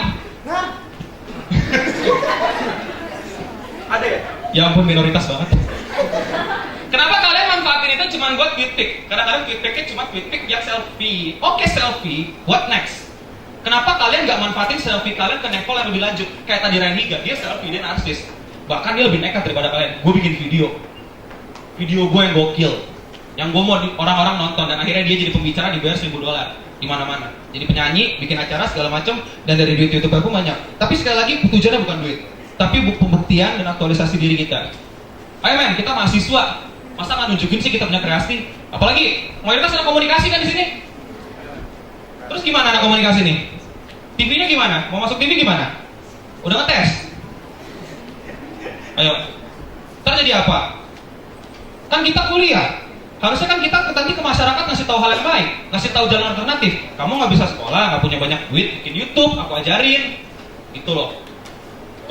Ada ya? Ya ampun, minoritas banget. Kenapa kalian manfaatin itu cuma buat tweet pic? Kadang-kadang tweet pic-nya cuma tweet pic yang selfie. Oke, selfie, what next? Kenapa kalian nggak manfaatin selfie kalian ke level yang lebih lanjut? Kayak tadi Ryan Higa, dia selfie, dia narsis. Bahkan dia lebih nekat daripada kalian. Gue bikin video gue yang gokil, yang gue mau orang-orang nonton, dan akhirnya dia jadi pembicara, dibayar $1.000 di mana-mana. Jadi penyanyi, bikin acara segala macam, dan dari duit YouTube aku banyak. Tapi sekali lagi tujuannya bukan duit, tapi pembuktian dan aktualisasi diri kita. Ayo men, kita mahasiswa, masa nggak nunjukin sih kita punya kreasi? Apalagi mayoritas anak komunikasi kan di sini. Terus gimana anak komunikasi nih? TV-nya gimana? Mau masuk TV gimana? Udah ngetes? Ayo, ntar jadi apa? Kan kita kuliah, harusnya kan kita nanti ke masyarakat ngasih tahu hal yang baik, ngasih tahu jalan alternatif. Kamu nggak bisa sekolah, nggak punya banyak duit, bikin YouTube, aku ajarin, gitu loh.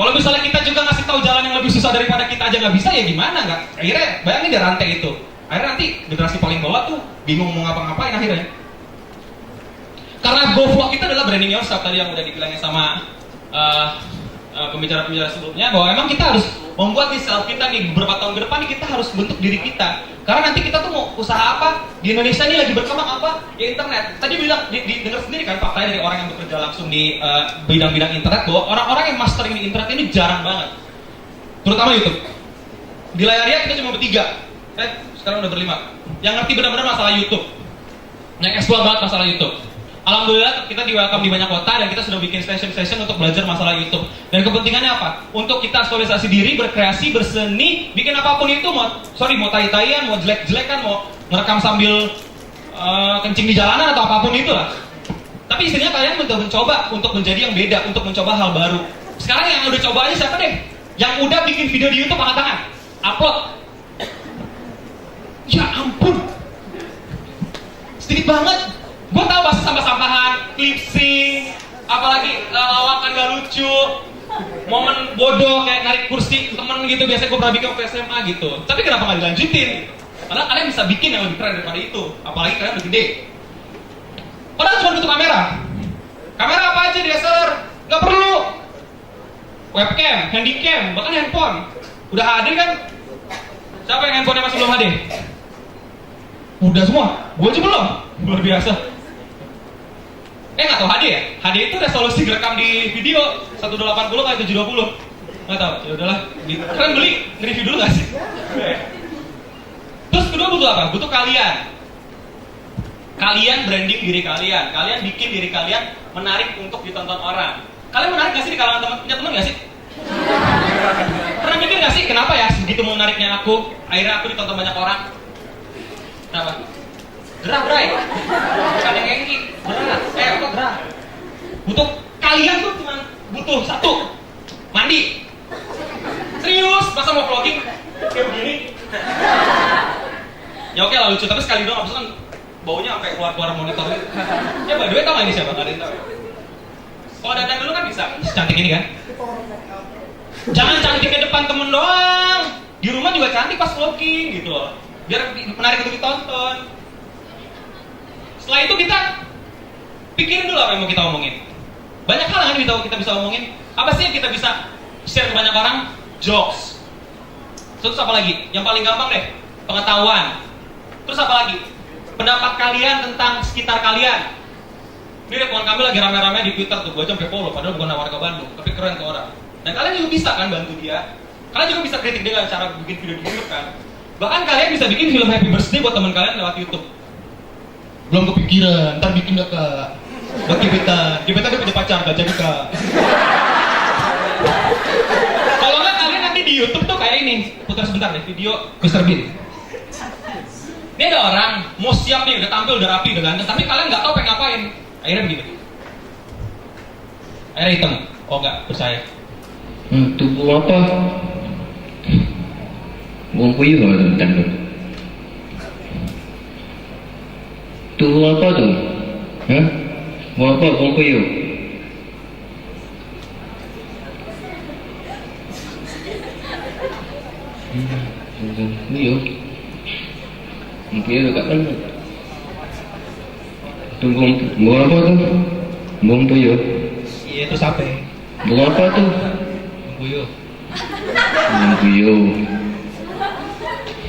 Kalau misalnya kita juga ngasih tahu jalan yang lebih susah daripada kita aja nggak bisa, ya gimana nggak? Akhirnya bayangin dia rantai itu. Akhirnya nanti generasi paling bawah tuh bingung mau ngapa-ngapain akhirnya. Karena GoVlog itu adalah branding yourself tadi yang udah dibilangin sama pembicara-pembicara sebelumnya, bahwa emang kita harus membuat nih self kita nih beberapa tahun ke depan nih kita harus bentuk diri kita. Karena nanti kita tuh mau usaha apa di Indonesia nih lagi berkembang apa ya internet. Tadi bilang dengar sendiri kan faktanya dari orang yang bekerja langsung di bidang-bidang internet bahwa orang-orang yang mastering di internet ini jarang banget, terutama YouTube. Di Layaria kita cuma bertiga, sekarang udah berlima yang ngerti benar-benar masalah YouTube, yang explore banget masalah YouTube. Alhamdulillah kita di welcome di banyak kota dan kita sudah bikin station untuk belajar masalah YouTube. Dan kepentingannya apa? Untuk kita aktualisasi diri, berkreasi, berseni, bikin apapun itu, mau tai-taian, mau jelek-jelekan, mau ngerekam sambil kencing di jalanan atau apapun itu lah. Tapi istilahnya kalian mencoba untuk menjadi yang beda, untuk mencoba hal baru. Sekarang yang udah coba aja siapa deh? Yang udah bikin video di YouTube angkat tangan, upload. Ya ampun, sedikit banget. Gue tau bahasa sampah-sampahan, clip sync, apalagi lawakan gak lucu, momen bodoh kayak narik kursi temen gitu, biasanya gue pernah bikin waktu SMA gitu. Tapi kenapa gak dilanjutin? Padahal kalian bisa bikin yang lebih keren daripada itu, apalagi kalian udah gede. Padahal cuma butuh kamera. Kamera apa aja DSLR? Gak perlu. Webcam, handycam, bahkan handphone. Udah HD kan? Siapa yang handphonenya masih belum HD? Udah semua, gue aja belum. Luar biasa. Nggak tahu HD ya? HD itu resolusi direkam di video 1280 kali 720. Nggak tahu, ya udahlah. Kalian beli, nge-review dulu nggak sih? Terus kedua butuh apa? Butuh kalian. Kalian branding diri kalian. Kalian bikin diri kalian menarik untuk ditonton orang. Kalian menarik nggak sih di kalangan teman? Punya teman nggak sih? Pernah mikir nggak sih kenapa ya segitu menariknya aku? Akhirnya aku ditonton banyak orang. Kenapa? Gerah, Bray. Bukan yang engki. Gerah. Apa gerah? Butuh kalian tuh cuma butuh satu. Mandi. Serius, masa mau vlogging kayak begini? Ya oke lah lucu, tapi sekali doang, abis kan baunya sampai keluar-keluar monitor. Ya by the way, tau gak ini siapa? Gak ada yang tau ya? Kalau datang dulu kan bisa, secantik ini kan? Jangan cantik ke depan temen doang. Di rumah juga cantik pas vlogging gitu loh. Biar menarik untuk ditonton. Setelah itu kita pikirin dulu apa yang mau kita omongin. Banyak hal yang kita bisa omongin. Apa sih yang kita bisa share ke banyak orang? Jokes. Terus apa lagi? Yang paling gampang deh, pengetahuan. Terus apa lagi? Pendapat kalian tentang sekitar kalian. Ini Ridwan Kamil lagi rame-rame di Twitter tuh, gue aja sampai follow, padahal bukan warga Bandung, tapi keren tuh orang. Dan kalian juga bisa kan bantu dia. Kalian juga bisa kritik dia dengan cara bikin video di YouTube kan. Bahkan kalian bisa bikin film Happy Birthday buat teman kalian lewat YouTube. Belum kepikiran, ntar bikin dah kak. Buat gebetan dia punya pacar, gak jadi kak. Kalau nggak kalian nanti di YouTube tuh kayak ini, putar sebentar deh video Mr. Bean. Ini ada orang mau siap nih, udah tampil, udah rapi, udah ganteng, tapi kalian nggak tahu pengen ngapain. Akhirnya begini. Akhirnya hitam. Oh nggak, percaya. Tubuh apa? Buang puyuh apa tuh? Bentar dulu. Tubuh apa tuh? Hah? Buang apa? Buang puyuh? Buang puyuh? Buang puyuh dekat mana? Buang apa tuh? Buang puyuh? Iya itu sampai. Buang apa tuh? Buang puyuh. Buang puyuh.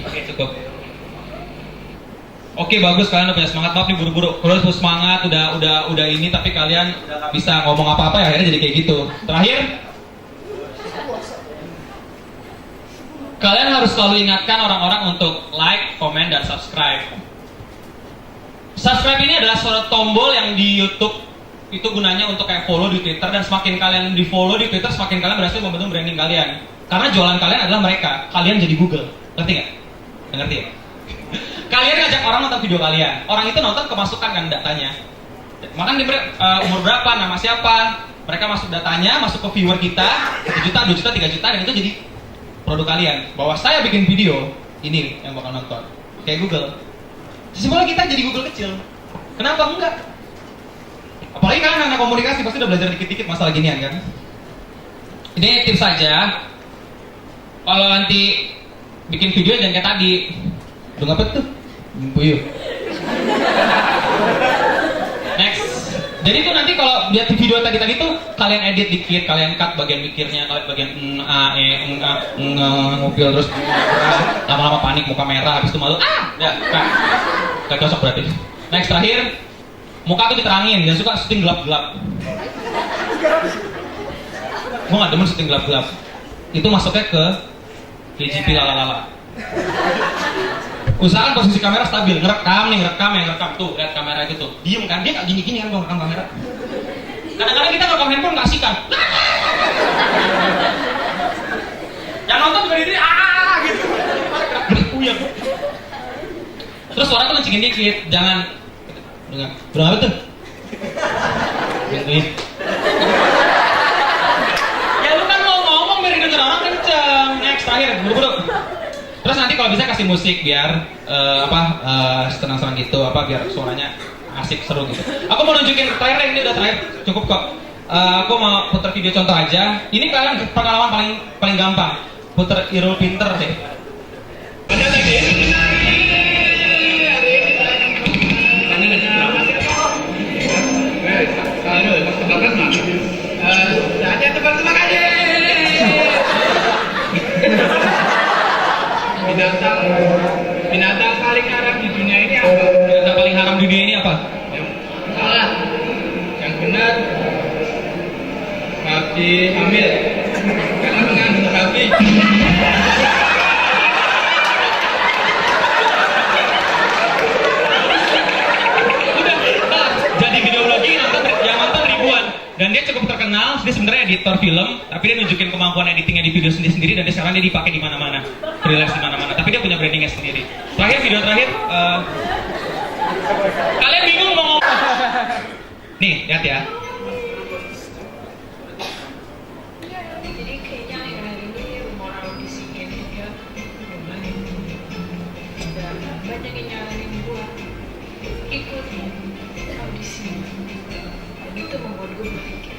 Oke cukup. Oke bagus, kalian udah punya semangat. Maaf nih buru-buru. Kalian punya semangat, udah ini, tapi kalian udah gak bisa ngomong apa-apa ya, akhirnya jadi kayak gitu. Terakhir, kalian harus selalu ingatkan orang-orang untuk like, komen, dan subscribe. Subscribe ini adalah suatu tombol yang di YouTube itu gunanya untuk kayak follow di Twitter, dan semakin kalian di follow di Twitter, semakin kalian berhasil membantu branding kalian. Karena jualan kalian adalah mereka, kalian jadi Google. Ngerti nggak? Ngerti ya? Kalian ngajak orang nonton video kalian, orang itu nonton kemasukan kan datanya. Makan umur berapa, nama siapa, mereka masuk datanya, masuk ke viewer kita, 1 juta, 2 juta, 3 juta, dan itu jadi produk kalian. Bahwa saya bikin video, ini yang bakal nonton. Kayak Google. Sebenarnya kita jadi Google kecil. Kenapa enggak? Apalagi kalian anak komunikasi pasti udah belajar dikit-dikit masalah ginian kan. Ini tips saja. Kalau nanti bikin video jangan kayak tadi. Udah ngapet tuh? Puyuh. Next. Jadi tuh nanti kalau lihat video tadi tuh kalian edit dikit, kalian cut bagian mikirnya, kalian bagian ngupil terus lama-lama panik, muka merah, habis itu malu, ya kan, gak cocok berarti. Next terakhir, muka tuh diterangin, jangan suka syuting gelap-gelap. Gue gak demen syuting gelap-gelap. Itu masuknya ke KGP lala-lala. Usahakan posisi kamera stabil, ngerekam tuh, lihat kamera itu tuh, diem kan, dia gak gini-gini kan kalau ngerekam kamera. Kadang-kadang kita ngerekam handphone gak asik kan, yang nonton juga diri, gitu, puyeng. Terus suara tuh kencingin dikit, jangan, berapa tuh? Gituin. Ya lu kan mau ngomong biar denger orang kenceng. Next, terakhir, buru-buru. Terus nanti kalau bisa kasih musik biar senang-senang gitu, biar suaranya asik seru gitu. Aku mau nunjukin terakhir, ini udah terakhir, cukup kok. Aku mau putar video contoh aja. Ini kalian pengalaman paling gampang. Putar Irul Pinter deh. Binatang paling haram di dunia ini apa? Binatang paling haram di dunia ini apa? Salah. Yang benar babi hamil karena mengandung babi. Jadi videologi yang nonton ribuan dan dia cukup terkenal. Dia sebenarnya editor film, tapi dia nunjukin kemampuan editingnya di video sendiri dan dia sekarang dia dipakai di mana-mana, freelance di mana-mana. Tapi dia punya brandingnya sendiri. Video terakhir, kalian bingung mau nih, lihat ya. Jadi kayaknya hari ini mau audisinya dia banyak yang nyaranin gue ikut audisi, dan itu membuat gue berpikir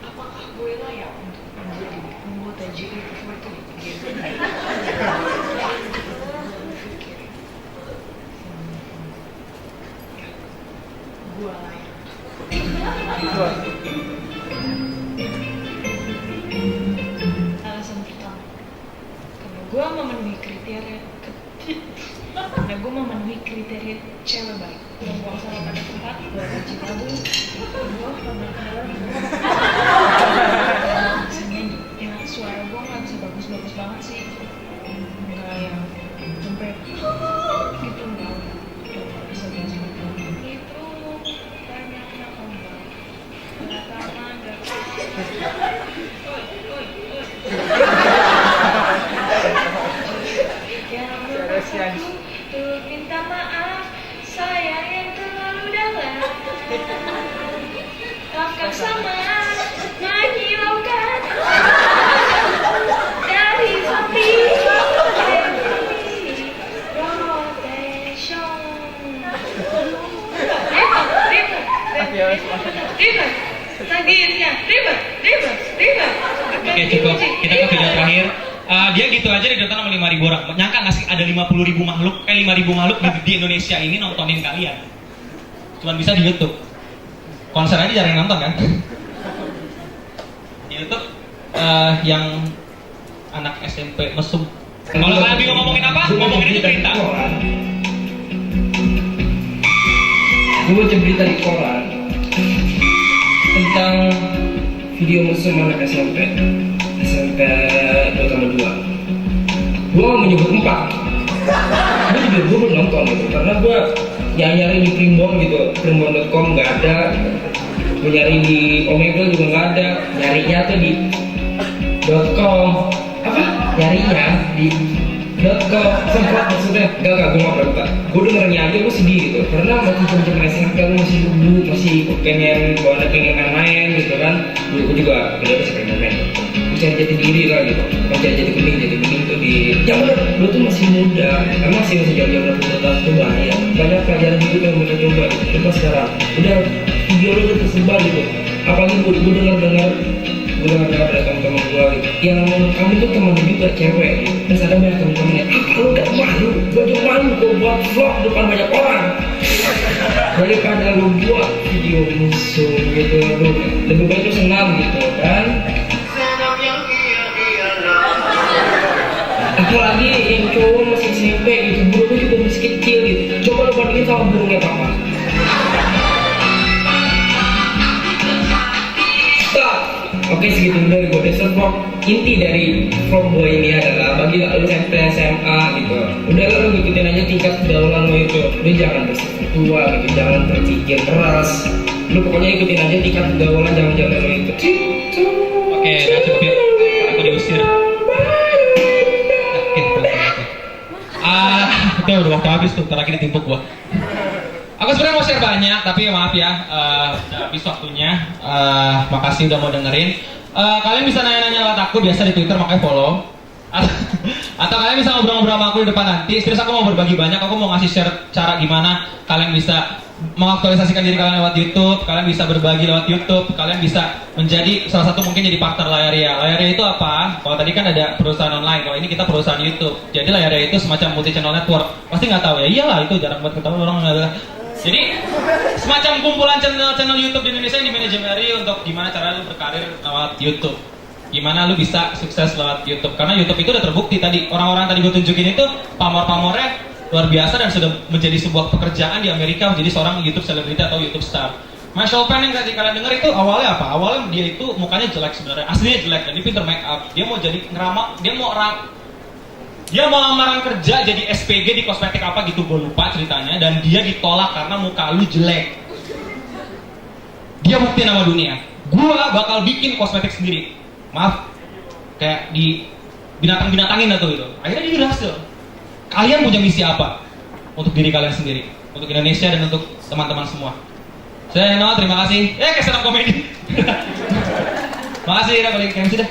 apakah gue layak untuk menjadi anggota JKT48 gitu. Gue layak. Alasan pertama, karena gue memenuhi kriteria cewek baik. Gue buang sampah pada tempat, gue rajin tabung, gue pernah nyanyi. Ya suara gue nggak bisa bagus-bagus banget sih, nggak yang sampai gitu, nggak bisa bagus itu banyaknya ombak pertama dari yang untuk minta maaf saya yang terlalu dalam, maafkan sama menghilaukan dari hati Oke, cukup. Kita ke video terakhir. Dia gitu aja ditonton sama 5.000 orang. Nyangka nggak sih ada 50.000 makhluk, 5.000 makhluk di Indonesia ini nontonin kalian. Cuman bisa di YouTube. Konser aja jarang nonton kan? Di YouTube yang anak SMP mesum. Kalau kalian bingung ngomongin apa, ngomongin aja berita. Gue baca berita di koran tentang video mesum anak SMP 2 gue menyebut 4. Gue belum nonton gitu, karena gue nyari di Primbon gitu, primbon.com nggak ada, gue nyari di Omegle juga nggak ada, nyarinya tuh di .com, nyarinya di .com, sempat maksudnya, gue nggak berita, gue dengernya aja gue sedih gitu, karena masih jam-jam SMP, gue masih duduk, masih pengen main gitu kan, gue juga masih pengen main. Cari jati diri lah gitu, mencari jati bening tuh di yang bener, lu tuh masih muda, emang masih jauh-jauh dari tahun tuh bahaya, banyak pelajaran hidup yang mereka coba, coba sekarang udah video lu udah tersebar gitu, apalagi gue dengar dari teman-teman gue gitu, yang kamu tuh teman juga cewek gitu, terus ada banyak teman-temannya, lu gak malu, gue aja malu, gue buat vlog depan banyak orang. daripada lu buat video musuh gitu, aduh, lebih baik lu senam gitu kan. Apalagi yang cowok masih SMP gitu, burungnya juga masih kecil gitu. Coba lu bandingin sama burungnya papa. Stop. Oke, segitu dari gue. Dasar inti dari From Boy ini adalah bagi lu SMP SMA gitu, udahlah lu ikutin aja tingkat pergaulan lu itu. Lu jangan bersifat tua gitu, jangan berpikir keras. Lu pokoknya ikutin aja tingkat pergaulan, jangan lu itu. Oke, udah cukup ya. Aku diusir. Oke, udah waktu habis tuh, ntar lagi ditimpuk gua. Aku sebenarnya mau share banyak, tapi maaf ya, udah habis waktunya. Makasih udah mau dengerin. Kalian bisa nanya-nanya lewat aku, biasa di Twitter, makanya follow. Atau kalian bisa ngobrol-ngobrol sama aku di depan nanti. Terus aku mau berbagi banyak, aku mau ngasih share cara gimana kalian bisa mengaktualisasikan diri kalian lewat YouTube, kalian bisa berbagi lewat YouTube, kalian bisa menjadi salah satu mungkin jadi partner Layaria. Layaria itu apa? Kalau tadi kan ada perusahaan online, kalau ini kita perusahaan YouTube. Jadi Layaria itu semacam multi channel network. Pasti nggak tahu ya? Iyalah, itu jarang banget ketahuan orang nggak ada. Jadi semacam kumpulan channel YouTube di Indonesia yang dimanajemeri untuk gimana cara lu berkarir lewat YouTube. Gimana lu bisa sukses lewat YouTube. Karena YouTube itu udah terbukti tadi. Orang-orang tadi gue tunjukin itu pamor-pamornya luar biasa dan sudah menjadi sebuah pekerjaan di Amerika menjadi seorang YouTube selebriti atau YouTube star. Marshall Penn yang tadi kalian dengar itu awalnya apa? Awalnya dia itu mukanya jelek sebenarnya, aslinya jelek dan dia pinter make up. Dia mau jadi ngeramak, dia mau lamaran kerja jadi SPG di kosmetik apa gitu, gue lupa ceritanya, dan dia ditolak karena muka lu jelek. Dia buktiin sama dunia, gua bakal bikin kosmetik sendiri. Maaf, kayak di binatang-binatangin atau gitu. Akhirnya dia berhasil. Kalian punya misi apa untuk diri kalian sendiri, untuk Indonesia dan untuk teman-teman semua? Saya Noah, terima kasih. Kayak stand up comedy. Makasih, udah balik ke MC dah.